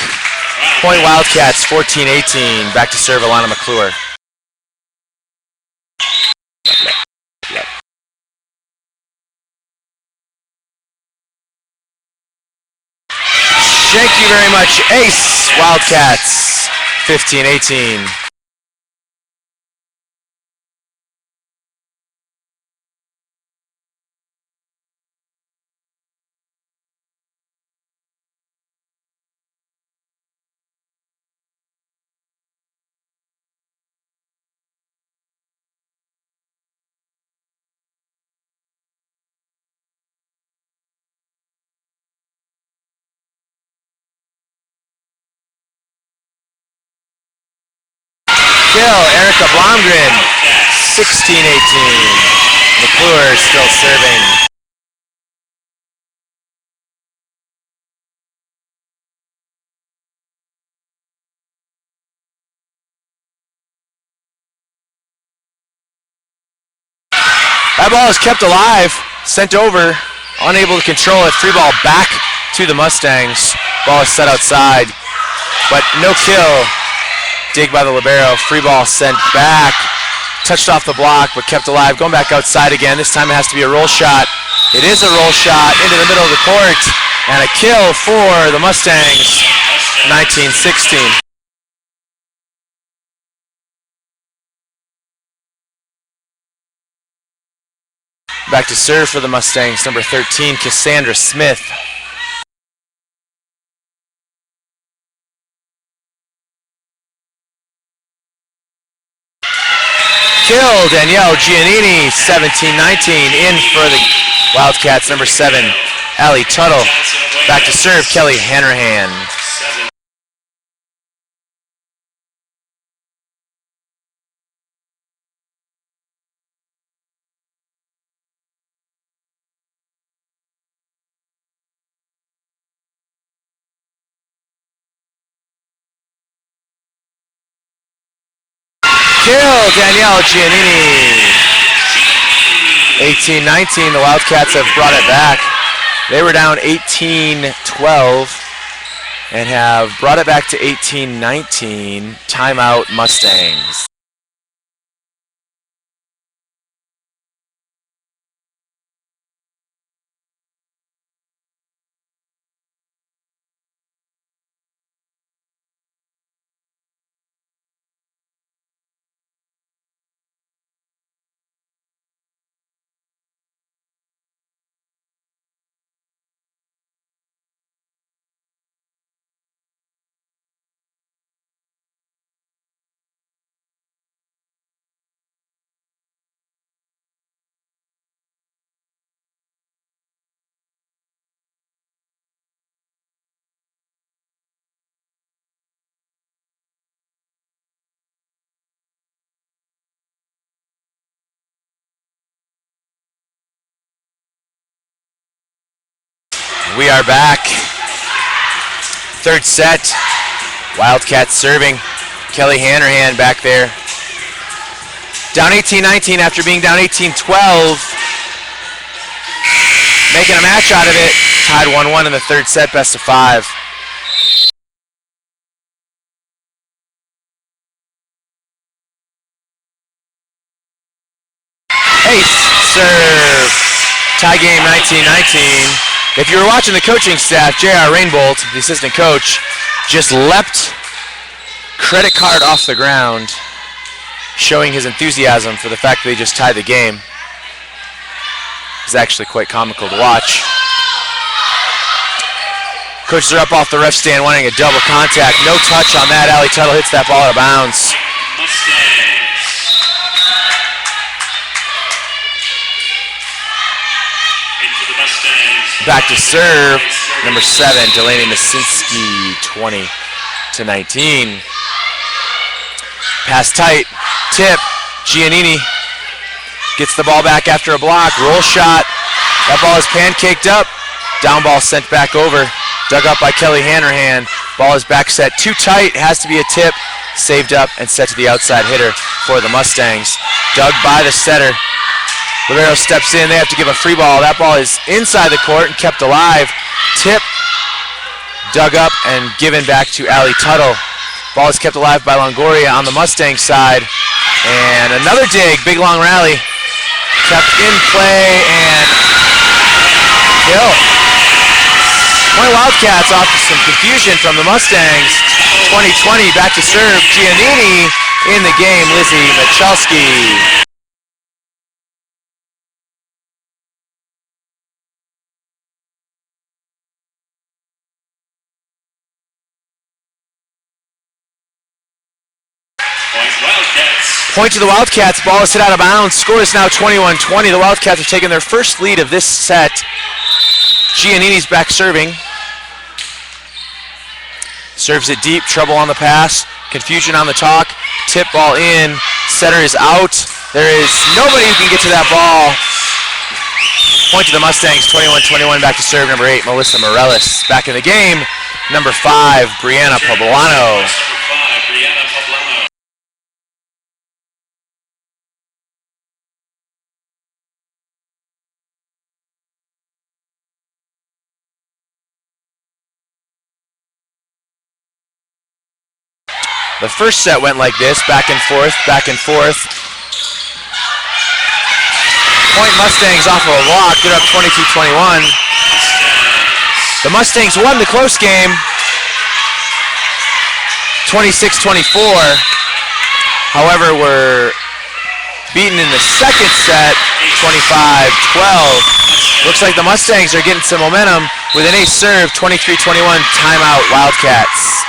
Point Wildcats 14-18. Back to serve Alana McClure. Thank you very much, Ace. Wildcats 15-18. kill. Erica Blomgren, 16-18. McClure still serving. That ball is kept alive, sent over, unable to control it. Free ball back to the Mustangs. Ball is set outside, but no kill. Dig by the libero. Free ball sent back. Touched off the block, but kept alive. Going back outside again. This time it has to be a roll shot. It is a roll shot into the middle of the court, and a kill for the Mustangs. 19-16. Back to serve for the Mustangs, number 13, Cassandra Smith. Kill, Danielle Giannini, 17-19. In for the Wildcats, number 7, Allie Tuttle. Back to serve, Kelly Hanrahan. Kill, Danielle Giannini. 18-19, the Wildcats have brought it back. They were down 18-12 and have brought it back to 18-19. Timeout, Mustangs. We are back. Third set. Wildcats serving. Kelly Hanrahan back there. Down 18-19 after being down 18-12. Making a match out of it. Tied 1-1 in the third set, best of 5. Ace serve. Tie game 19-19. If you were watching the coaching staff, J.R. Rainbolt, the assistant coach, just leapt credit card off the ground, showing his enthusiasm for the fact that they just tied the game. It's actually quite comical to watch. Coaches are up off the ref stand wanting a double contact. No touch on that. Allie Tuttle hits that ball out of bounds. Back to serve, number 7, Delaney Masinski, 20-19. Pass tight, tip, Giannini gets the ball back after a block, roll shot. That ball is pancaked up, down ball sent back over, dug up by Kelly Hanrahan. Ball is back set too tight, has to be a tip, saved up and set to the outside hitter for the Mustangs. Dug by the setter. Libero steps in, they have to give a free ball. That ball is inside the court and kept alive. Tip, dug up and given back to Allie Tuttle. Ball is kept alive by Longoria on the Mustang side. And another dig, big long rally. Kept in play and kill. Point Wildcats off to some confusion from the Mustangs. 20-20, back to serve. Giannini in the game, Lizzie Michalski. Point to the Wildcats. Ball is hit out of bounds. Score is now 21-20. The Wildcats have taken their first lead of this set. Giannini's back serving. Serves it deep. Trouble on the pass. Confusion on the talk. tip ball in. Setter is out. There is nobody who can get to that ball. Point to the Mustangs, 21-21, back to serve number 8, Melissa Morellis. Back in the game, number 5, Brianna Poblano. Number 5, Brianna Poblano. The first set went like this, back and forth, back and forth. Point Mustangs off of a block, they're up 22-21. The Mustangs won the close game, 26-24. However, were beaten in the second set, 25-12. Looks like the Mustangs are getting some momentum with an ace serve, 23-21, timeout Wildcats.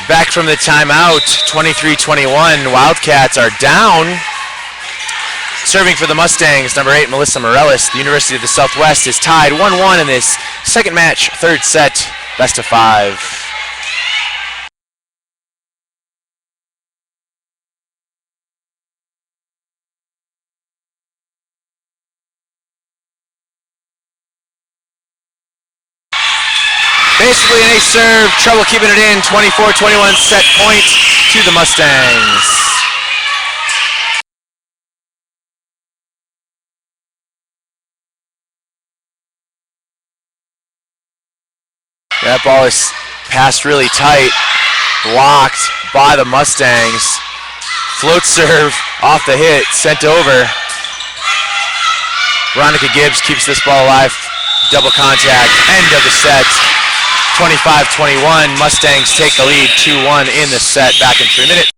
Back from the timeout, 23-21. Wildcats are down. Serving for the Mustangs, number 8, Melissa Morellis. The University of the Southwest is tied 1-1 in this second match, third set, best of 5. Basically an ace serve, trouble keeping it in, 24-21 set point to the Mustangs. That ball is passed really tight, blocked by the Mustangs. Float serve off the hit, sent over. Veronica Gibbs keeps this ball alive. Double contact, end of the set. 25-21, Mustangs take the lead 2-1 in the set, back in 3 minutes.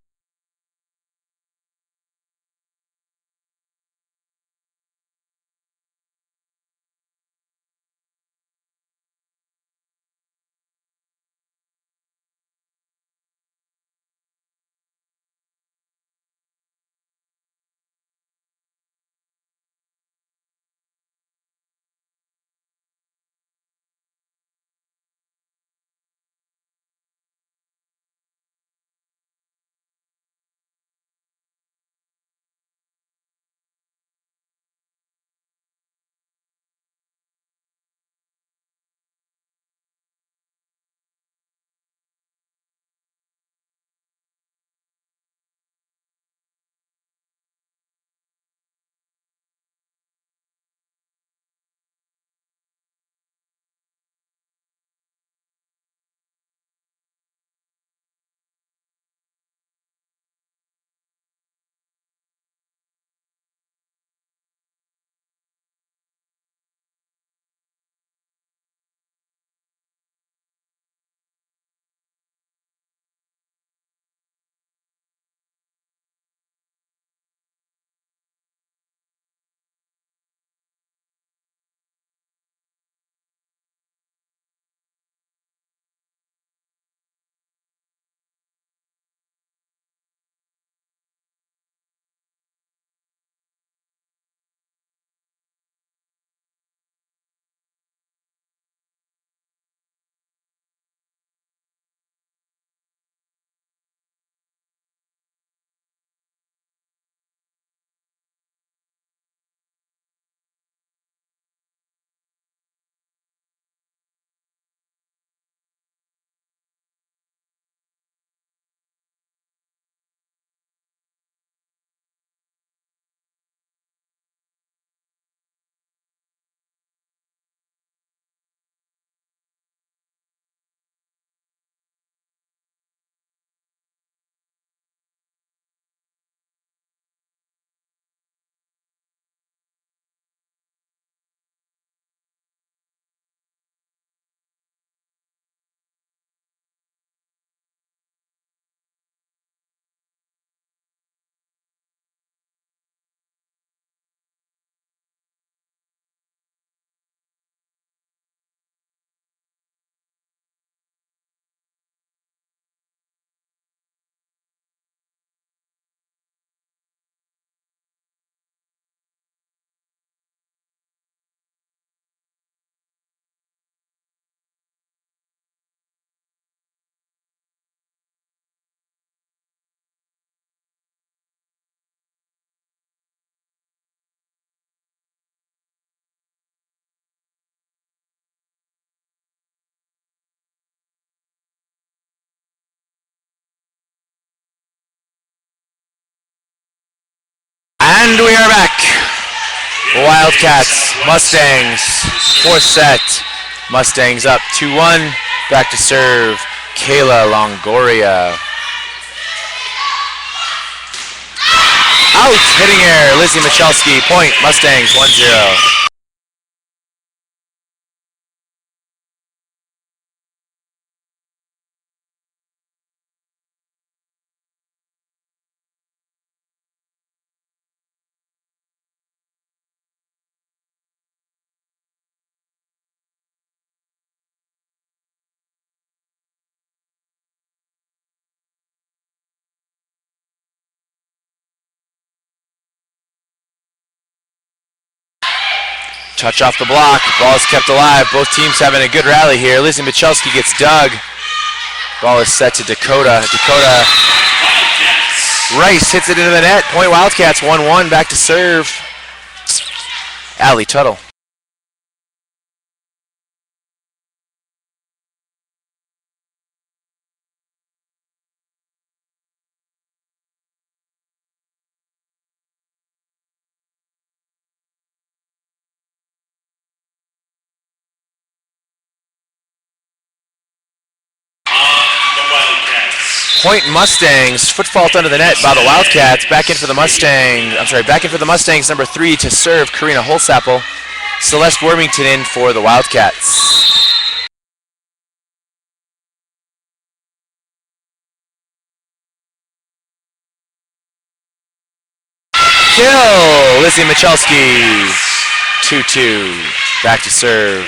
Wildcats, Mustangs, fourth set. Mustangs up 2-1. Back to serve, Kayla Longoria. Out, hitting air, Lizzie Michalski. Point, Mustangs 1-0. Touch off the block. Ball is kept alive. Both teams having a good rally here. Lizzie Michalski gets dug. Ball is set to Dakota. Dakota Rice hits it into the net. Point Wildcats 1-1. Back to serve, Allie Tuttle. Point Mustangs, foot fault under the net by the Wildcats. Back in for the Mustangs. Back in for the Mustangs. Number 3 to serve, Karina Holsapple. Celeste Wormington in for the Wildcats. Kill, Lizzie Michalski. 2-2. Back to serve,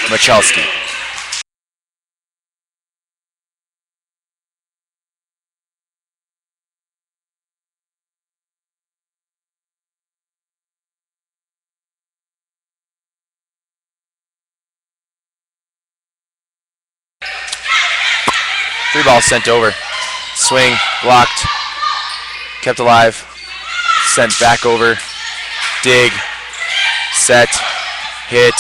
Michalski. Three balls sent over. Swing, blocked, kept alive, sent back over, dig, set, hit,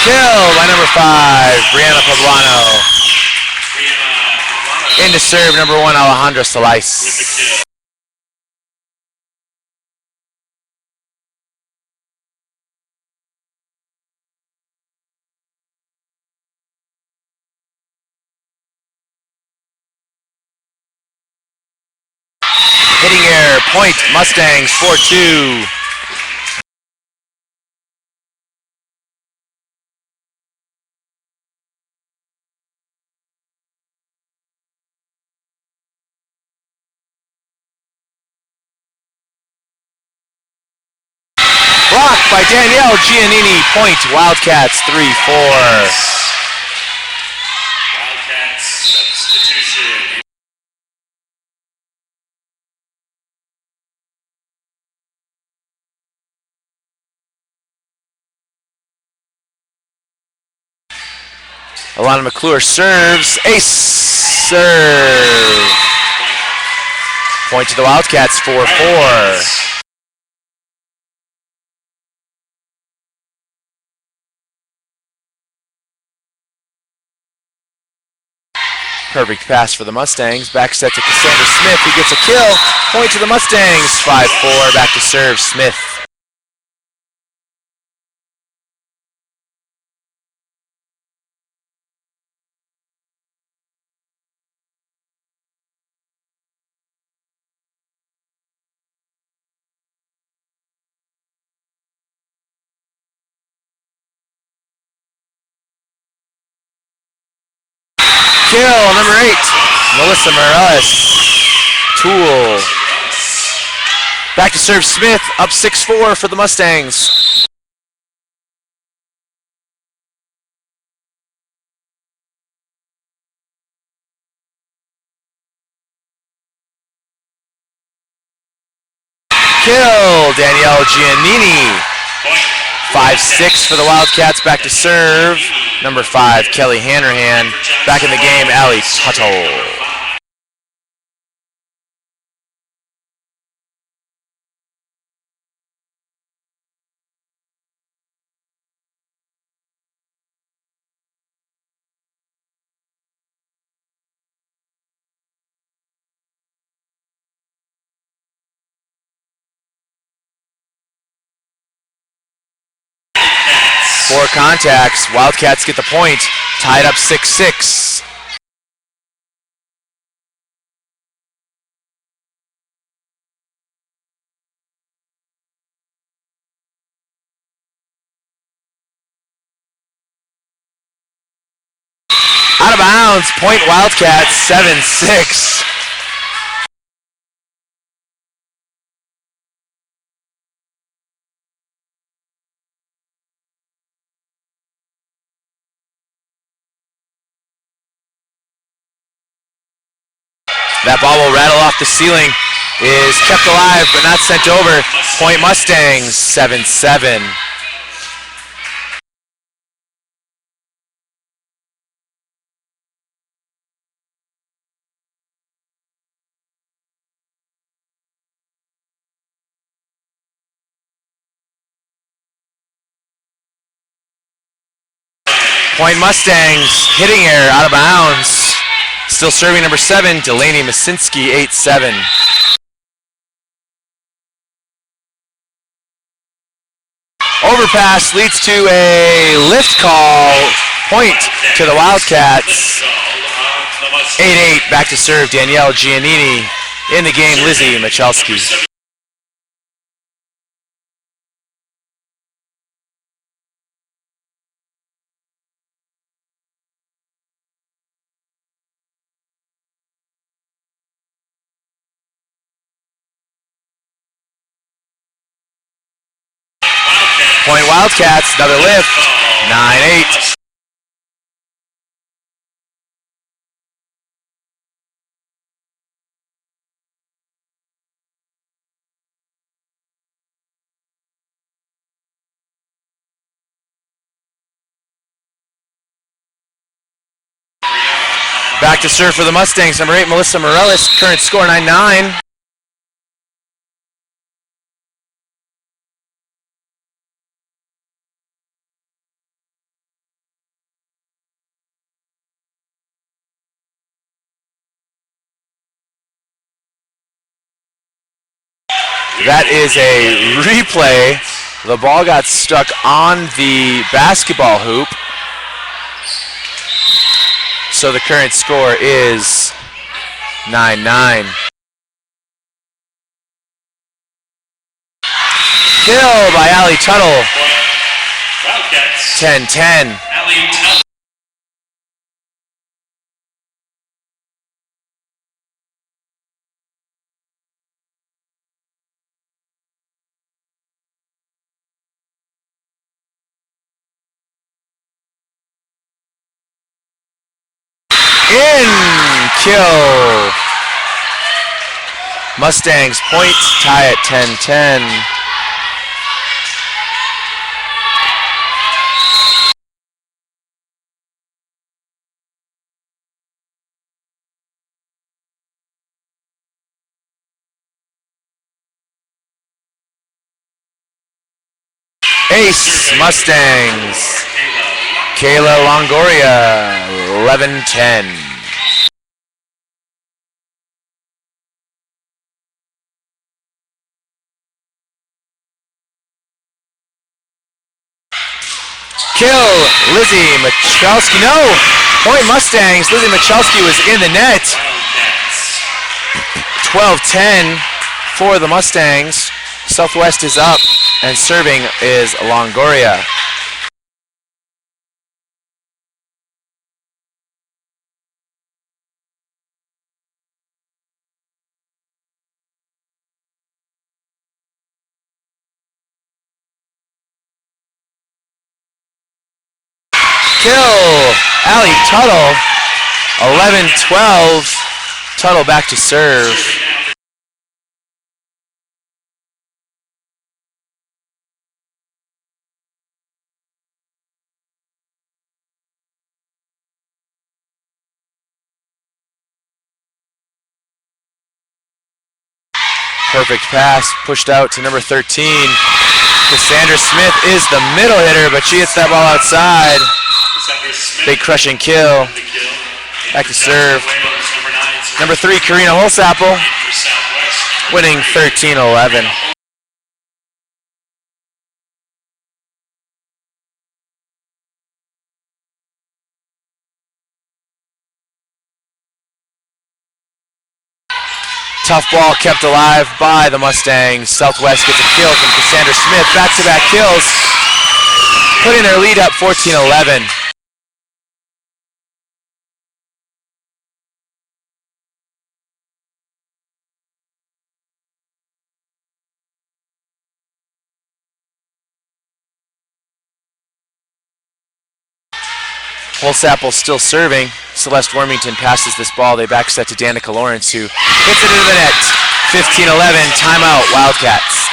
kill by number 5, Brianna Poblano. Into serve, number 1, Alejandra Salais. Hitting air, point, Mustangs 4-2. Blocked by Danielle Giannini, point, Wildcats 3-4. Wildcats substitution. Alana McClure serves, ace serve. Point to the Wildcats 4-4. Perfect pass for the Mustangs. Back set to Cassandra Smith, who gets a kill. Point to the Mustangs, 5-4. Back to serve, Smith. Kill, number 8, Melissa Morales. Tool. Back to serve, Smith, up 6-4 for the Mustangs. Kill, Danielle Giannini. 5-6 for the Wildcats. Back to serve, number 5, Kelly Hanrahan. Back in the game, Allie Tuttle. 4 contacts. Wildcats get the point. Tied up 6-6. Out of bounds. Point Wildcats 7-6. That ball will rattle off the ceiling. Is kept alive but not sent over. Point Mustangs 7-7. Point Mustangs hitting air out of bounds. Still serving number 7, Delaney Masinski, 8-7. Overpass leads to a lift call. Point to the Wildcats. 8-8, back to serve Danielle Giannini. In the game, Lizzie Michalski. Point Wildcats, another lift, 9-8. Back to serve for the Mustangs, number 8, Melissa Morellis, current score 9-9. That is a replay. The ball got stuck on the basketball hoop. So the current score is 9-9. Kill by Allie Tuttle. 10-10. In kill. Mustangs point, tie at 10-10. Ace Mustangs. Kayla Longoria, 11-10. Kill, Lizzie Michalski. No! Point Mustangs. Lizzie Michalski was in the net. 12-10 for the Mustangs. Southwest is up, and serving is Longoria. Kill, Allie Tuttle, 11-12. Tuttle back to serve. Perfect pass, pushed out to number 13. Cassandra Smith is the middle hitter, but she hits that ball outside. Big crushing kill. Back to serve. Number 3, Karina Holsapple, winning 13-11. Tough ball kept alive by the Mustangs. Southwest gets a kill from Cassandra Smith. Back-to-back kills, putting their lead up 14-11. Holsapple still serving. Celeste Wormington passes this ball. They back set to Danica Lawrence, who hits it into the net. 15-11, timeout, Wildcats.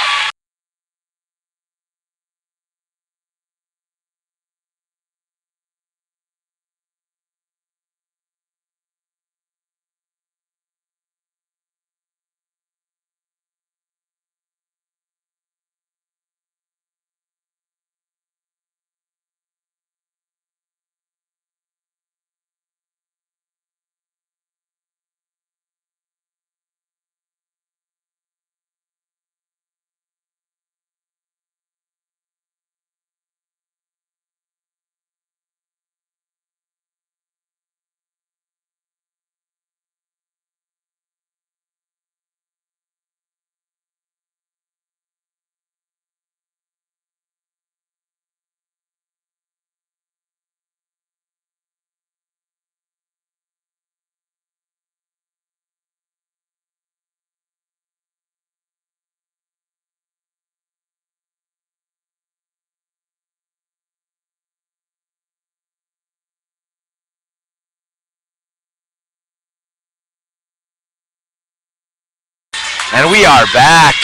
And we are back.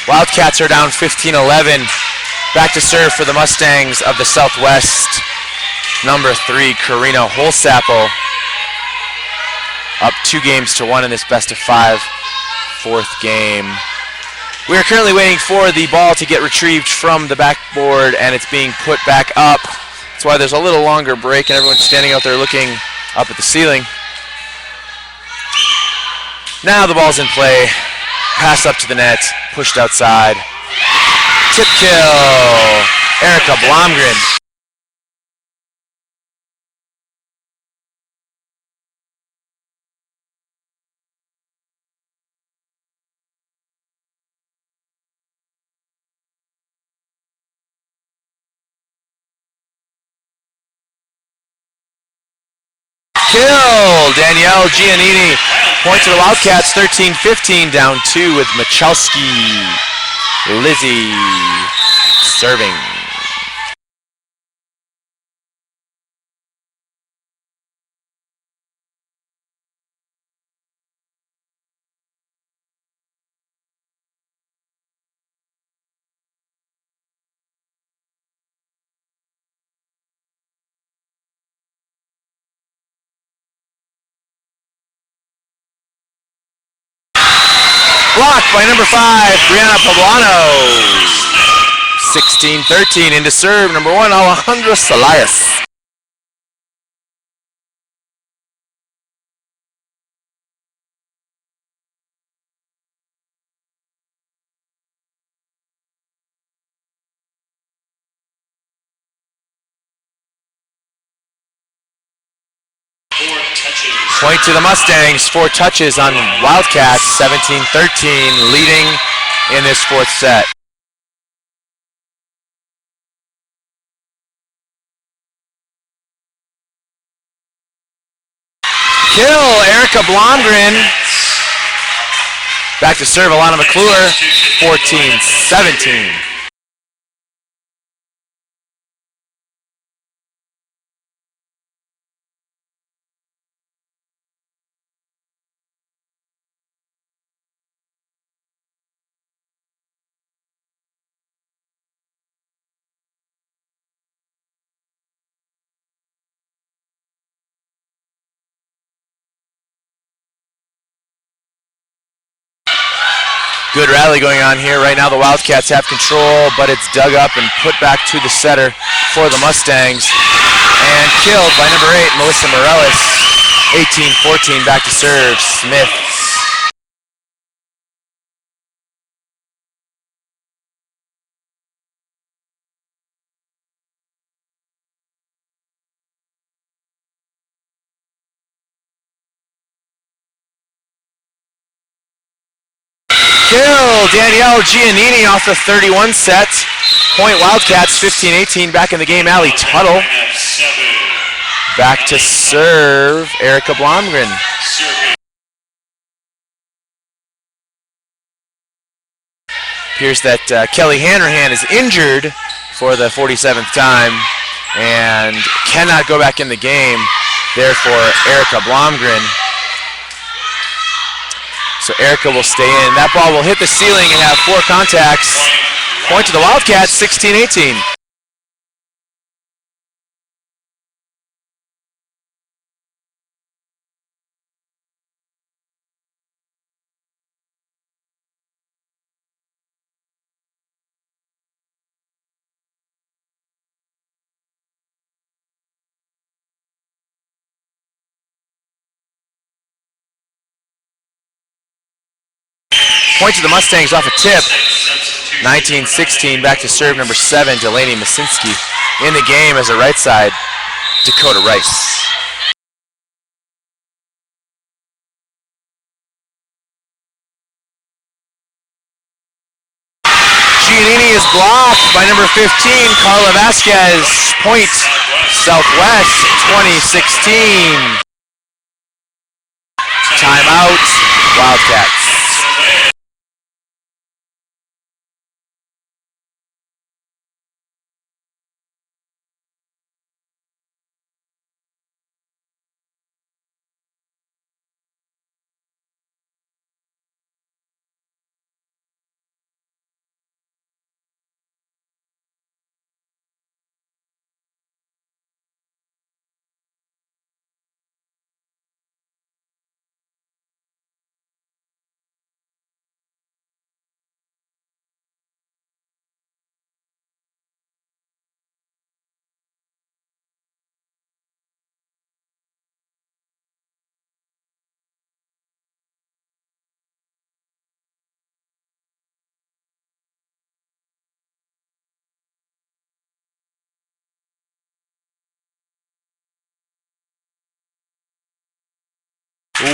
Wildcats are down 15-11. Back to serve for the Mustangs of the Southwest. Number 3, Karina Holsapple. Up 2-1 in this best-of-5 fourth game. We are currently waiting for the ball to get retrieved from the backboard, and it's being put back up. That's why there's a little longer break, and everyone's standing out there looking up at the ceiling. Now the ball's in play. Pass up to the net, pushed outside. Tip kill, Erica Blomgren. Kill, Danielle Giannini. Point to the Wildcats, 13-15, down 2 with Michalski. Lizzie serving. Blocked by number 5, Brianna Poblano. 16-13 into serve, number 1, Alejandra Salayas. Point to the Mustangs, 4 touches on Wildcats, 17-13, leading in this fourth set. Kill, Erica Blomgren. Back to serve, Alana McClure, 14-17. Good rally going on here. Right now the Wildcats have control, but it's dug up and put back to the setter for the Mustangs. And killed by number 8, Melissa Morales. 18-14, back to serve, Smith. kill. Danielle Giannini off the 31 set. Point Wildcats, 15-18. Back in the game, Allie Tuttle. Back to serve, Erica Blomgren. Appears that Kelly Hanrahan is injured for the 47th time and cannot go back in the game. Therefore, Erica Blomgren. So Erica will stay in. That ball will hit the ceiling and have 4 contacts. Point to the Wildcats, 16-18. Point to the Mustangs off a tip. 19-16, back to serve number 7, Delaney Masinski. In the game as a right side, Dakota Rice. Giannini is blocked by number 15, Carla Vasquez. Point, Southwest, 2016. Timeout, Wildcats.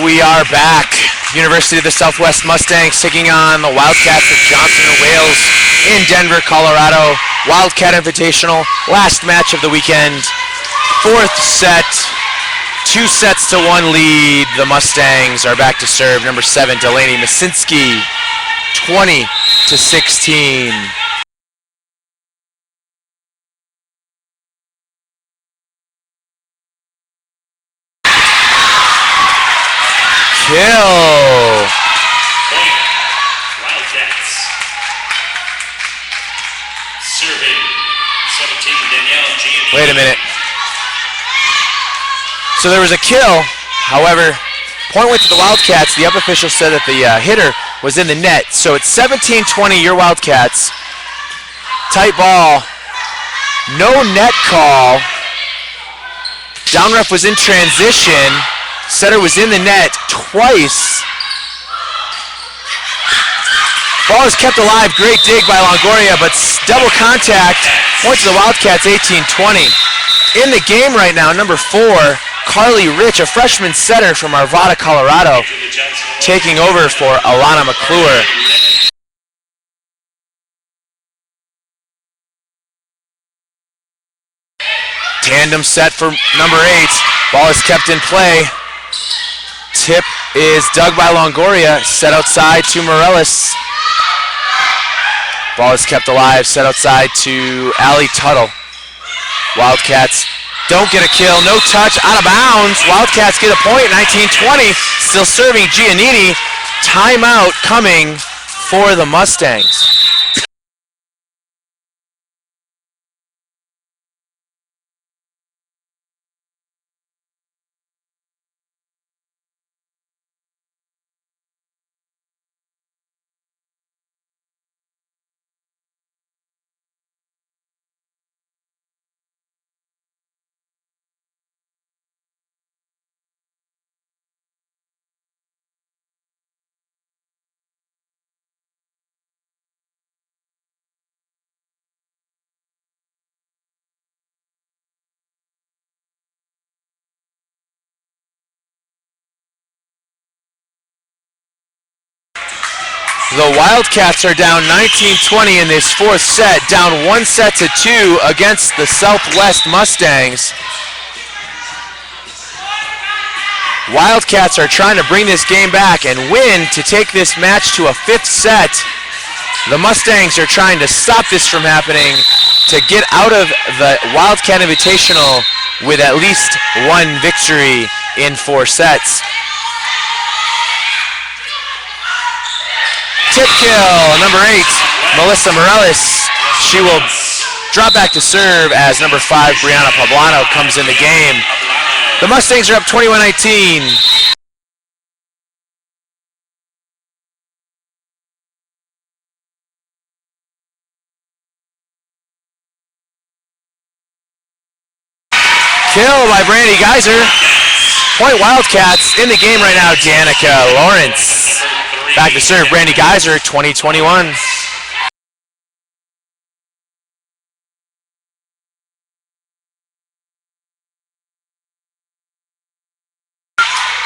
We are back. University of the Southwest Mustangs taking on the Wildcats of Johnson and Wales in Denver, Colorado. Wildcat Invitational, last match of the weekend. 4th set, 2 sets to 1 lead. The Mustangs are back to serve. Number 7, Delaney Masinski, 20-16. Kill. Wildcats. Serving 17, Danielle Giannini. Wait a minute. So there was a kill. However, point went to the Wildcats. The up official said that the hitter was in the net. So it's 17-20, your Wildcats. Tight ball. No net call. Down ref was in transition. Setter was in the net twice. Ball is kept alive. Great dig by Longoria, but double contact. Point to the Wildcats, 18-20. In the game right now, number 4, Carly Rich, a freshman setter from Arvada, Colorado, taking over for Alana McClure. Tandem set for number 8. Ball is kept in play. Tip is dug by Longoria, set outside to Morellis. Ball is kept alive, set outside to Allie Tuttle. Wildcats don't get a kill, no touch, out of bounds. Wildcats get a point, 19-20, still serving Giannini. Timeout coming for the Mustangs. The Wildcats are down 19-20 in this fourth set, down 1 set to 2 against the Southwest Mustangs. Wildcats are trying to bring this game back and win to take this match to a 5th set. The Mustangs are trying to stop this from happening to get out of the Wildcat Invitational with at least 1 victory in 4 sets. Tip kill, number 8, Melissa Morales. She will drop back to serve as number 5, Brianna Poblano, comes in the game. The Mustangs are up 21-19. Kill by Brandy Geyser. Point Wildcats in the game right now, Danica Lawrence. Back to serve, Brandy Geyser, 20-21.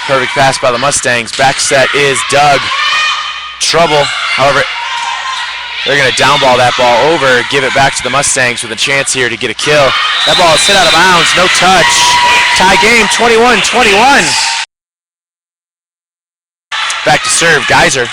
Perfect pass by the Mustangs. Back set is Doug. Trouble. However, they're going to downball that ball over, give it back to the Mustangs with a chance here to get a kill. That ball is hit out of bounds, no touch. Tie game, 21-21. Back to serve, Geyser.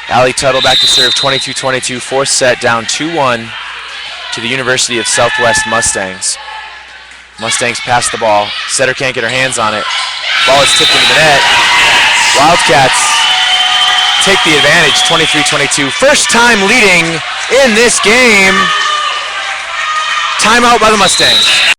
Allie Tuttle back to serve, 22-22, 4th set, down 2-1 to the University of Southwest Mustangs. Mustangs pass the ball. Setter can't get her hands on it. Ball is tipped into the net. Wildcats take the advantage, 23-22. First time leading in this game. Timeout by the Mustangs.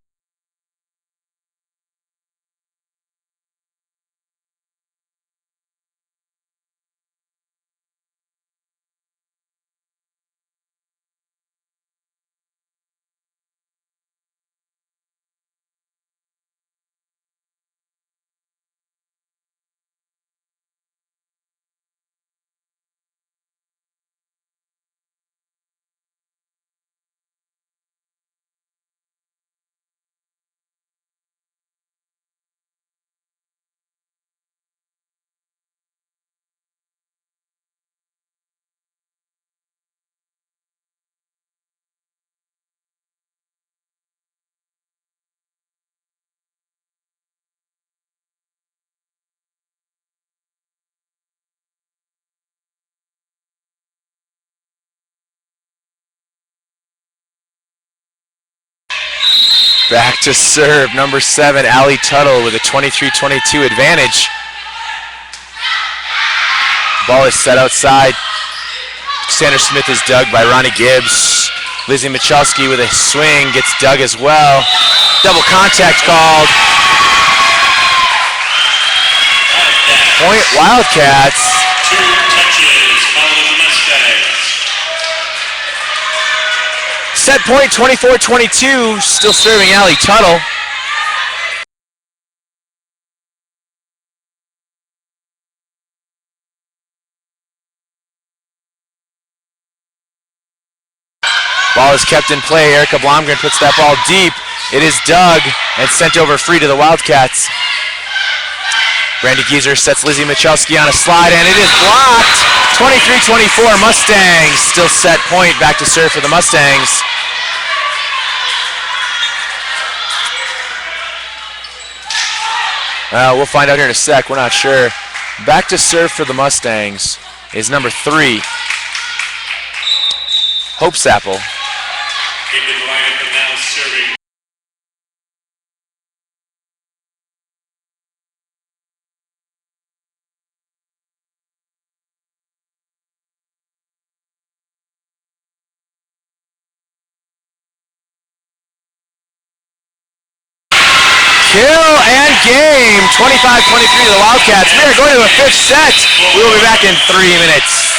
Back to serve, number 7, Allie Tuttle with a 23-22 advantage. Ball is set outside. Sandra Smith is dug by Ronnie Gibbs. Lizzie Michalski with a swing gets dug as well. Double contact called. Point Wildcats. 2 touches, following the Mustangs. Set point 24-22, still serving Allie Tuttle. Ball is kept in play. Erica Blomgren puts that ball deep. It is dug and sent over free to the Wildcats. Brandy Geyser sets Lizzie Michalski on a slide, and it is blocked. 23-24, Mustangs still set point. Back to serve for the Mustangs. We'll find out here in a sec. We're not sure. Back to serve for the Mustangs. is number 3, Hope Sapple. Into the lineup and now serving. Kill and game, 25-23 the Wildcats. We are going to a 5th set. We will be back in 3 minutes.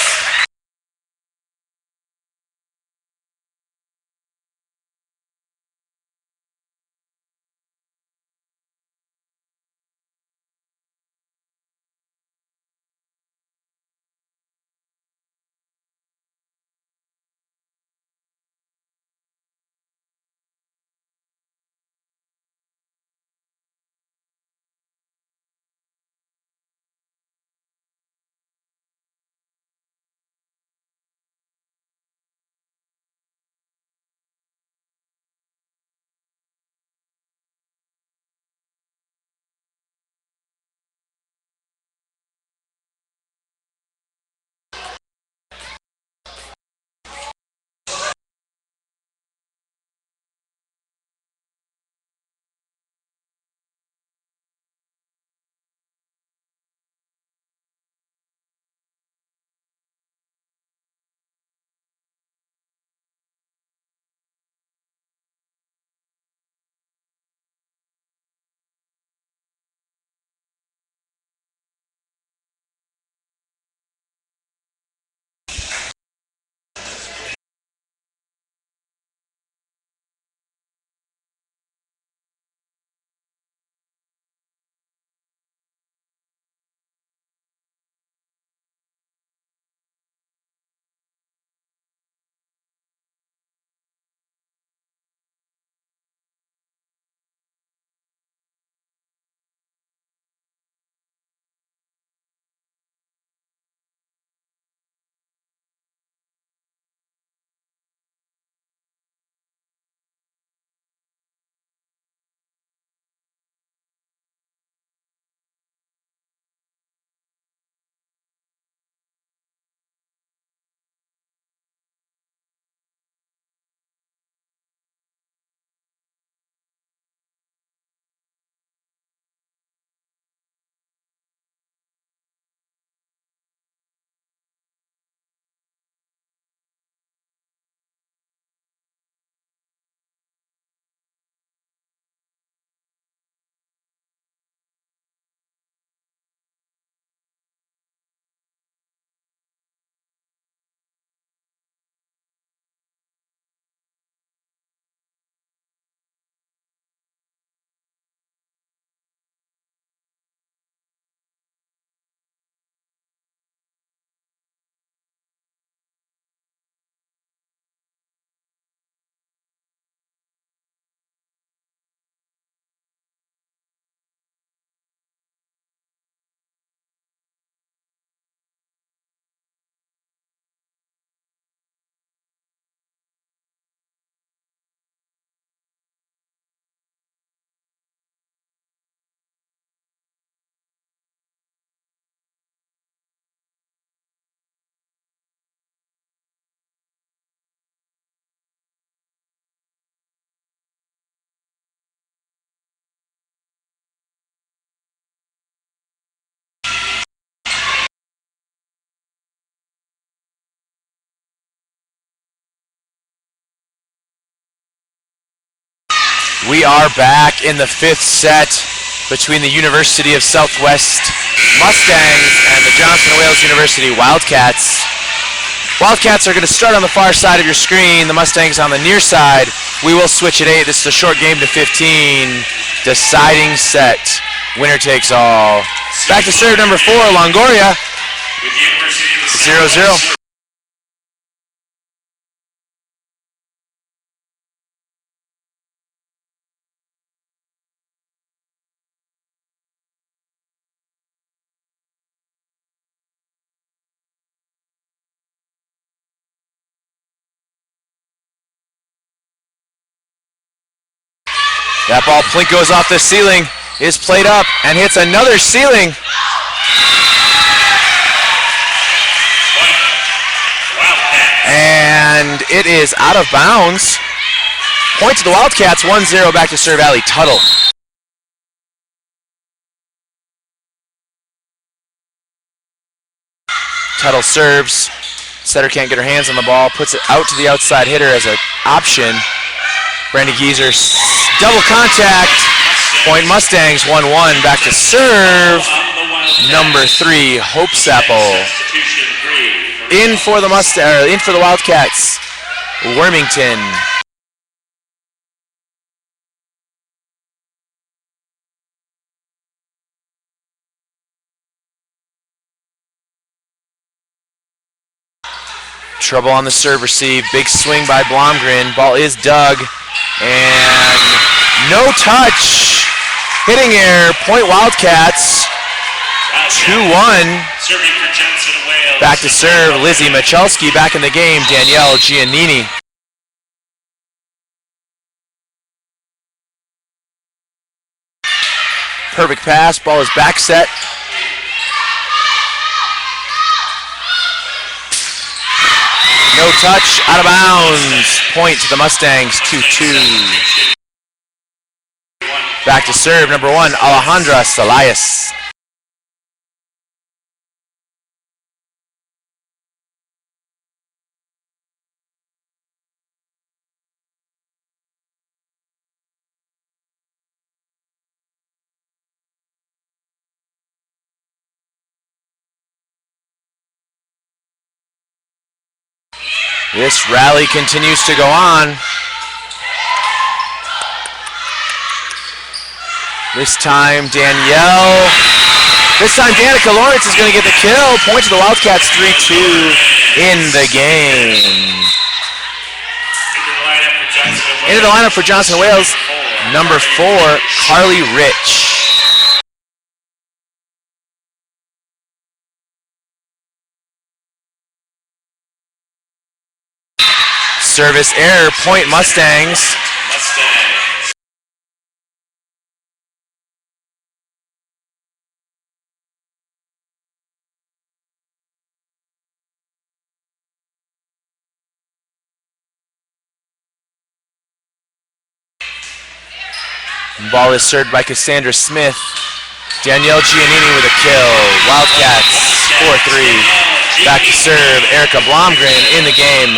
We are back in the 5th set between the University of Southwest Mustangs and the Johnson Wales University Wildcats. Wildcats are going to start on the far side of your screen, the Mustangs on the near side. We will switch at 8. This is a short game to 15. Deciding set. Winner takes all. Back to serve number 4, Longoria. 0-0. That ball plinkos off the ceiling, is played up, and hits another ceiling. It is out of bounds. Point to the Wildcats, 1-0. Back to serve, Allie Tuttle. Tuttle serves. Setter can't get her hands on the ball. Puts it out to the outside hitter as an option. Brandy Geezer, double contact. Point Mustangs, 1-1. Back to serve. Number 3, Hope Sapple. In for the Wildcats, Wormington. Trouble on the serve receive. Big swing by Blomgren. Ball is dug. And no touch. Hitting error. Point Wildcats. 2-1. Back to serve. Lizzie Michalski back in the game. Danielle Giannini. Perfect pass. Ball is back set. No touch, out of bounds. Point to the Mustangs, 2-2. Back to serve, number 1, Alejandra Salayas. This rally continues to go on. This time Danielle. This time Danica Lawrence is going to get the kill. Point to the Wildcats, 3-2 in the game. Into the lineup for Johnson Wales, number 4, Carly Rich. Service error, point Mustangs. Ball is served by Cassandra Smith. Danielle Giannini with a kill. Wildcats, 4-3. Back to serve, Erica Blomgren in the game.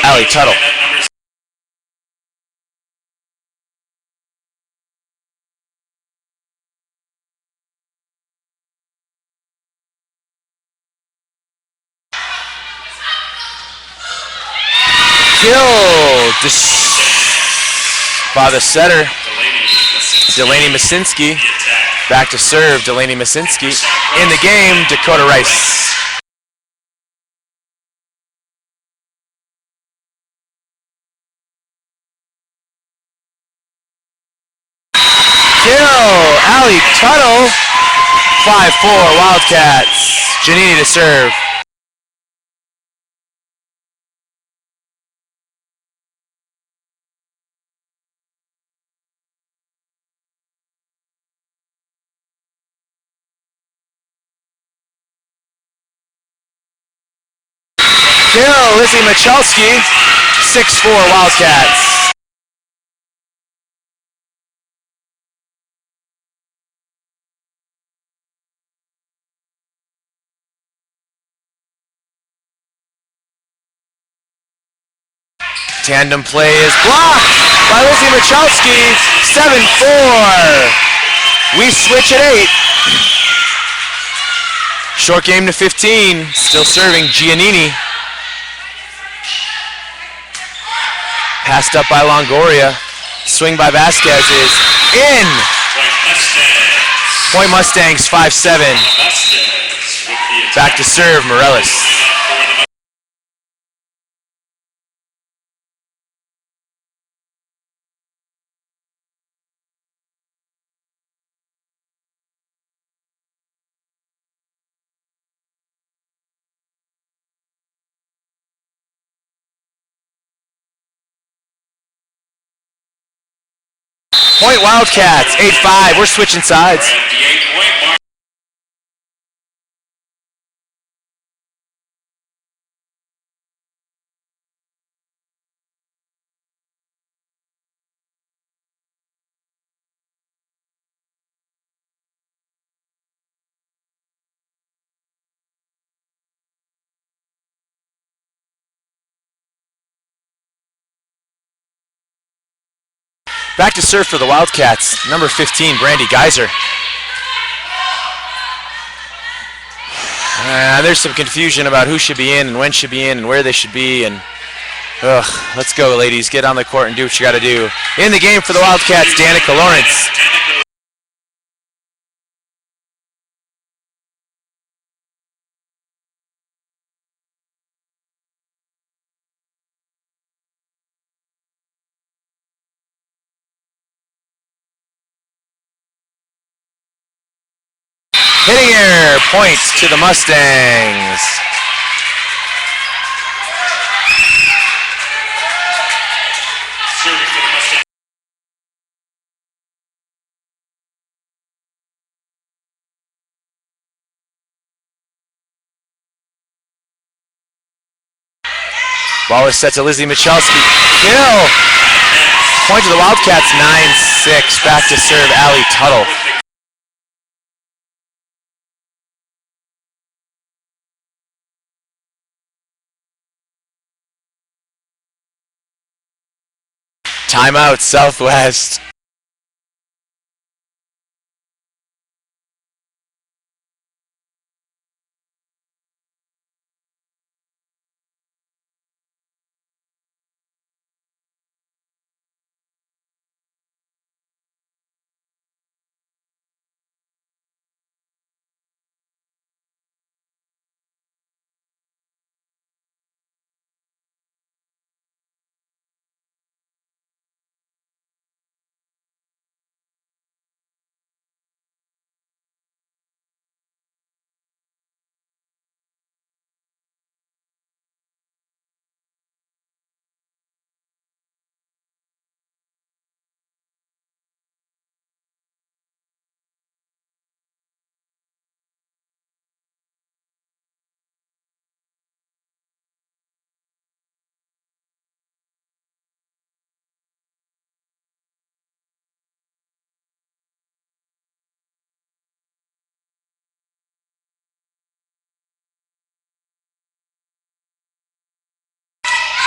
Allie Tuttle. Kill by the setter, Delaney Masinski. Back to serve, Delaney Masinski. In the game, Dakota Rice. Kill, Allie Tuttle. 5-4 Wildcats. Giannini to serve. Kill, Lizzie Michalski. 6-4 Wildcats. Tandem play is blocked by Lizzie Michalski. 7-4. We switch at 8. Short game to 15. Still serving Giannini. Passed up by Longoria. Swing by Vasquez is in. Point Mustangs, 5-7. Back to serve, Morellis. Point Wildcats, 8-5. We're switching sides. Back to serve for the Wildcats, number 15, Brandy Geyser. There's some confusion about who should be in and when should be in and where they should be. And let's go, ladies. Get on the court and do what you got to do. In the game for the Wildcats, Danica Lawrence. Hitting error, point to the Mustangs. Ball is set to Lizzie Michalski. Kill! Point to the Wildcats, 9-6. Back to serve Allie Tuttle. Timeout, Southwest.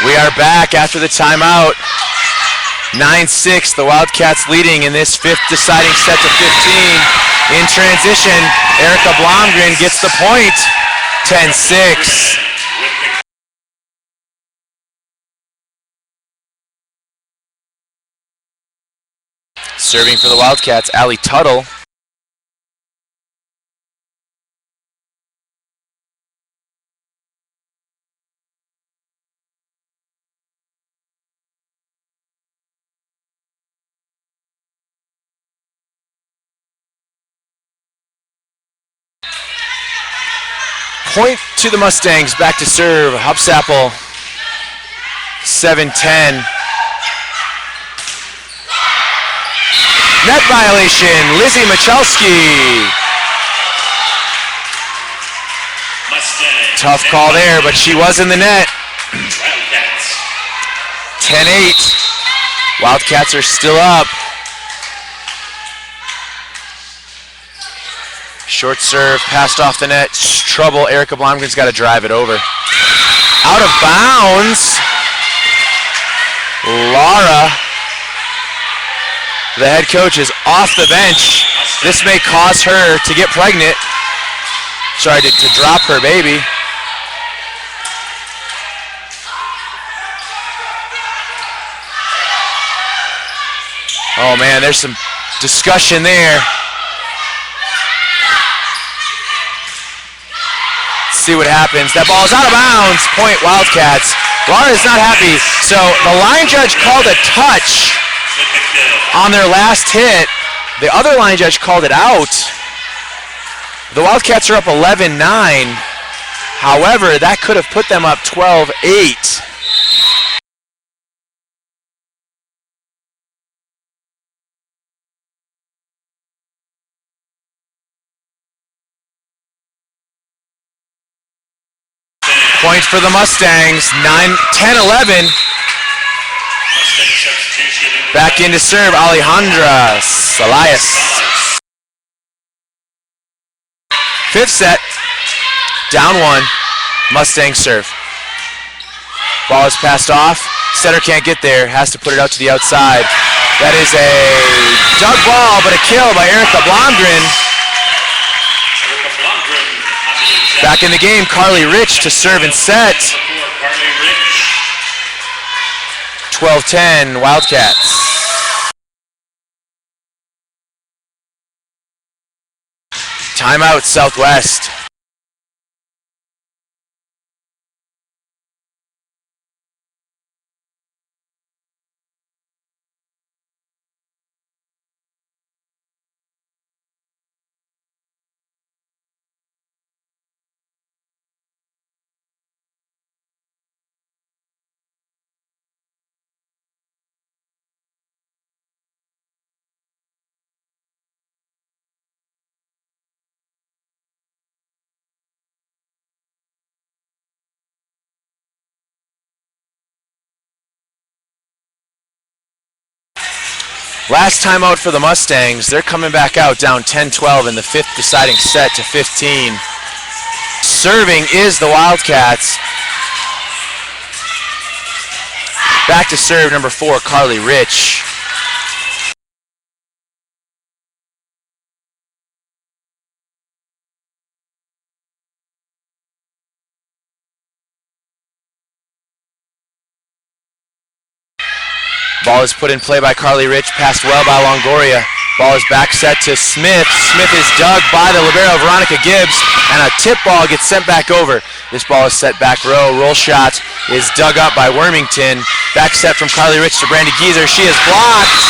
We are back after the timeout. 9-6, the Wildcats leading in this fifth deciding set to 15. In transition, Erica Blomgren gets the point. 10-6. Serving for the Wildcats, Allie Tuttle. Point to the Mustangs, back to serve, Hupsapple, 7-10. Net violation, Lizzie Michalski. Tough call there, but she was in the net. 10-8. Wildcats are still up. Short serve, passed off the net, trouble. Erica Blomgren's got to drive it over. Out of bounds. Laura, the head coach, is off the bench. This may cause her to get pregnant. Sorry, to drop her baby. Oh man, there's some discussion there. See what happens. That ball is out of bounds. Point Wildcats. Laura is not happy. So the line judge called a touch on their last hit. The other line judge called it out. The Wildcats are up 11-9. However, that could have put them up 12-8. Point for the Mustangs, 10-11. Back in to serve, Alejandra Elias. Fifth set, down one, Mustang serve. Ball is passed off, setter can't get there, has to put it out to the outside. That is a dug ball, but a kill by Erica Blomgren. Erica Blomgren on the exact Back in the game, Carly Rich to serve and set. before Carly Rich. 12-10 Wildcats. Timeout Southwest. Last timeout for the Mustangs. They're coming back out down 10-12 in the fifth deciding set to 15. Serving is the Wildcats. Back to serve number 4, Carly Rich. Ball is put in play by Carly Rich, passed well by Longoria. Ball is back set to Smith. Smith is dug by the libero Veronica Gibbs, and a tip ball gets sent back over. This ball is set back row. Roll shot is dug up by Wormington. Back set from Carly Rich to Brandy Geezer. She is blocked.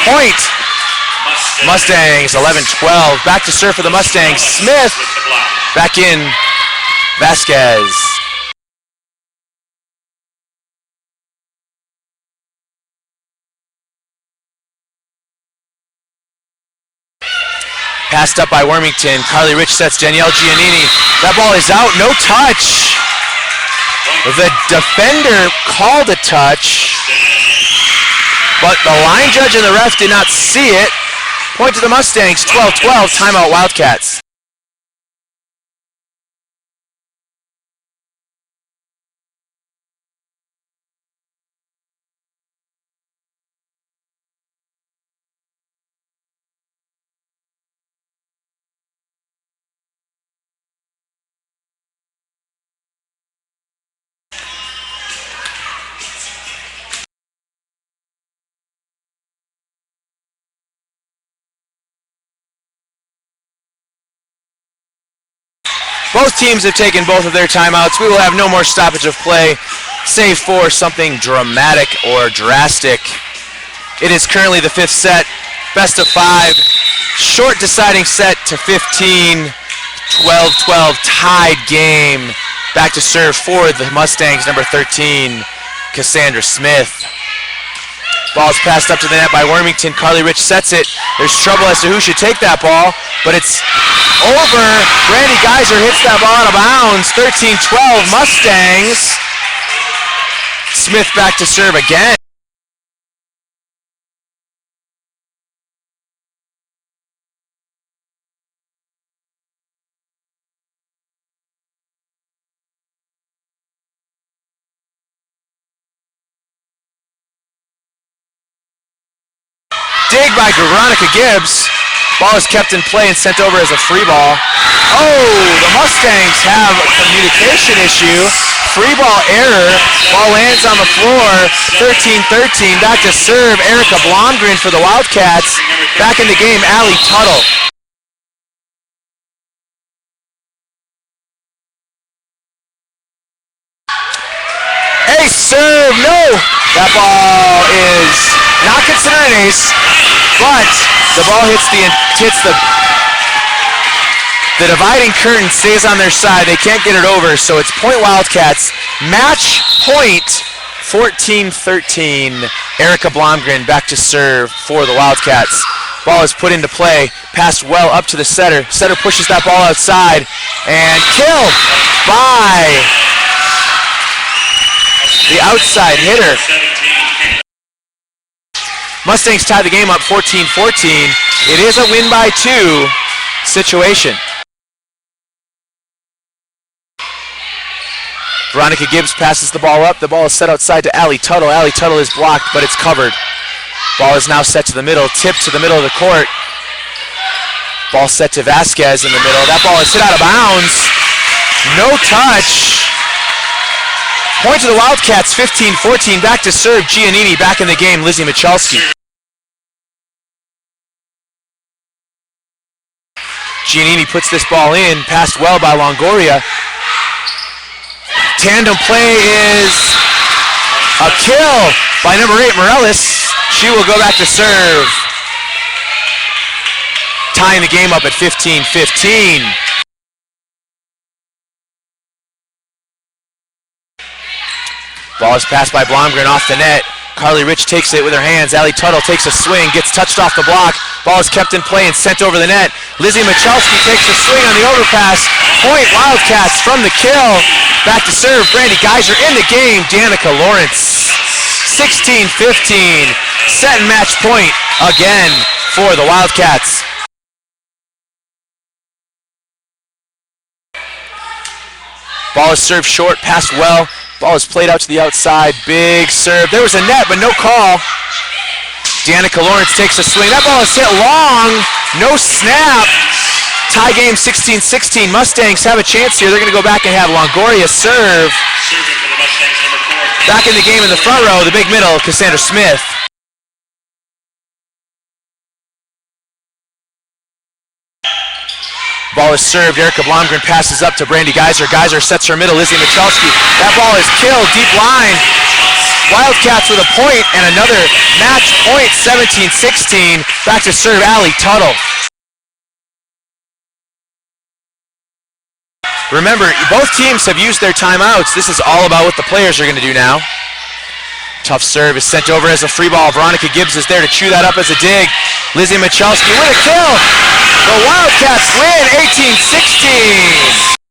Point. Mustangs 11-12. Back to serve for the Mustangs. Smith back in. Vasquez. Passed up by Wormington. Carly Rich sets Danielle Giannini. That ball is out. No touch. The defender called a touch, but the line judge and the ref did not see it. Point to the Mustangs. 12-12. Timeout Wildcats. Both teams have taken both of their timeouts. We will have no more stoppage of play, save for something dramatic or drastic. It is currently the fifth set, best of 5, short deciding set to 15, 12-12 tied game. Back to serve for the Mustangs, number 13, Cassandra Smith. Ball's passed up to the net by Wormington. Carly Rich sets it. There's trouble as to who should take that ball, but it's over. Brandy Geyser hits that ball out of bounds. 13-12 Mustangs. Smith back to serve again. Dig by Veronica Gibbs. Ball is kept in play and sent over as a free ball. Oh, the Mustangs have a communication issue. Free ball error. Ball lands on the floor. 13-13. Back to serve. Erica Blomgren for the Wildcats. Back in the game, Allie Tuttle. Ace serve. No. That ball is not considered an ace, but the ball hits the dividing curtain, stays on their side. They can't get it over, so it's point Wildcats. Match point, 14-13. Erica Blomgren back to serve for the Wildcats. Ball is put into play, passed well up to the setter. Setter pushes that ball outside, and killed by the outside hitter. Mustangs tie the game up 14-14. It is a win by 2 situation. Veronica Gibbs passes the ball up. The ball is set outside to Allie Tuttle. Allie Tuttle is blocked, but it's covered. Ball is now set to the middle, tip to the middle of the court. Ball set to Vasquez in the middle. That ball is hit out of bounds. No touch. Point to the Wildcats, 15-14. Back to serve, Giannini. Back in the game, Lizzie Michalski. Giannini puts this ball in, passed well by Longoria. Tandem play is a kill by number 8, Morales. She will go back to serve. Tying the game up at 15-15. Ball is passed by Blomgren off the net. Carly Rich takes it with her hands. Allie Tuttle takes a swing, gets touched off the block. Ball is kept in play and sent over the net. Lizzie Michalski takes a swing on the overpass. Point Wildcats from the kill. Back to serve, Brandy Geyser in the game. Danica Lawrence. 16-15. Set and match point again for the Wildcats. Ball is served short, passed well. Ball is played out to the outside. Big serve. There was a net, but no call. Danica Lawrence takes a swing. That ball is hit long. No snap. Tie game 16-16. Mustangs have a chance here. They're going to go back and have Longoria serve. Serving for the Mustangs, number 4. Back in the game in the front row, the big middle, Cassandra Smith. Ball is served. Erica Blomgren passes up to Brandy Geyser. Geyser sets her middle. Lizzie Michalski. That ball is killed. Deep line. Wildcats with a point and another match point. 17-16. Back to serve Allie Tuttle. Remember, both teams have used their timeouts. This is all about what the players are going to do now. Tough serve is sent over as a free ball. Veronica Gibbs is there to chew that up as a dig. Lizzie Michalski with a kill. The Wildcats win 18-16.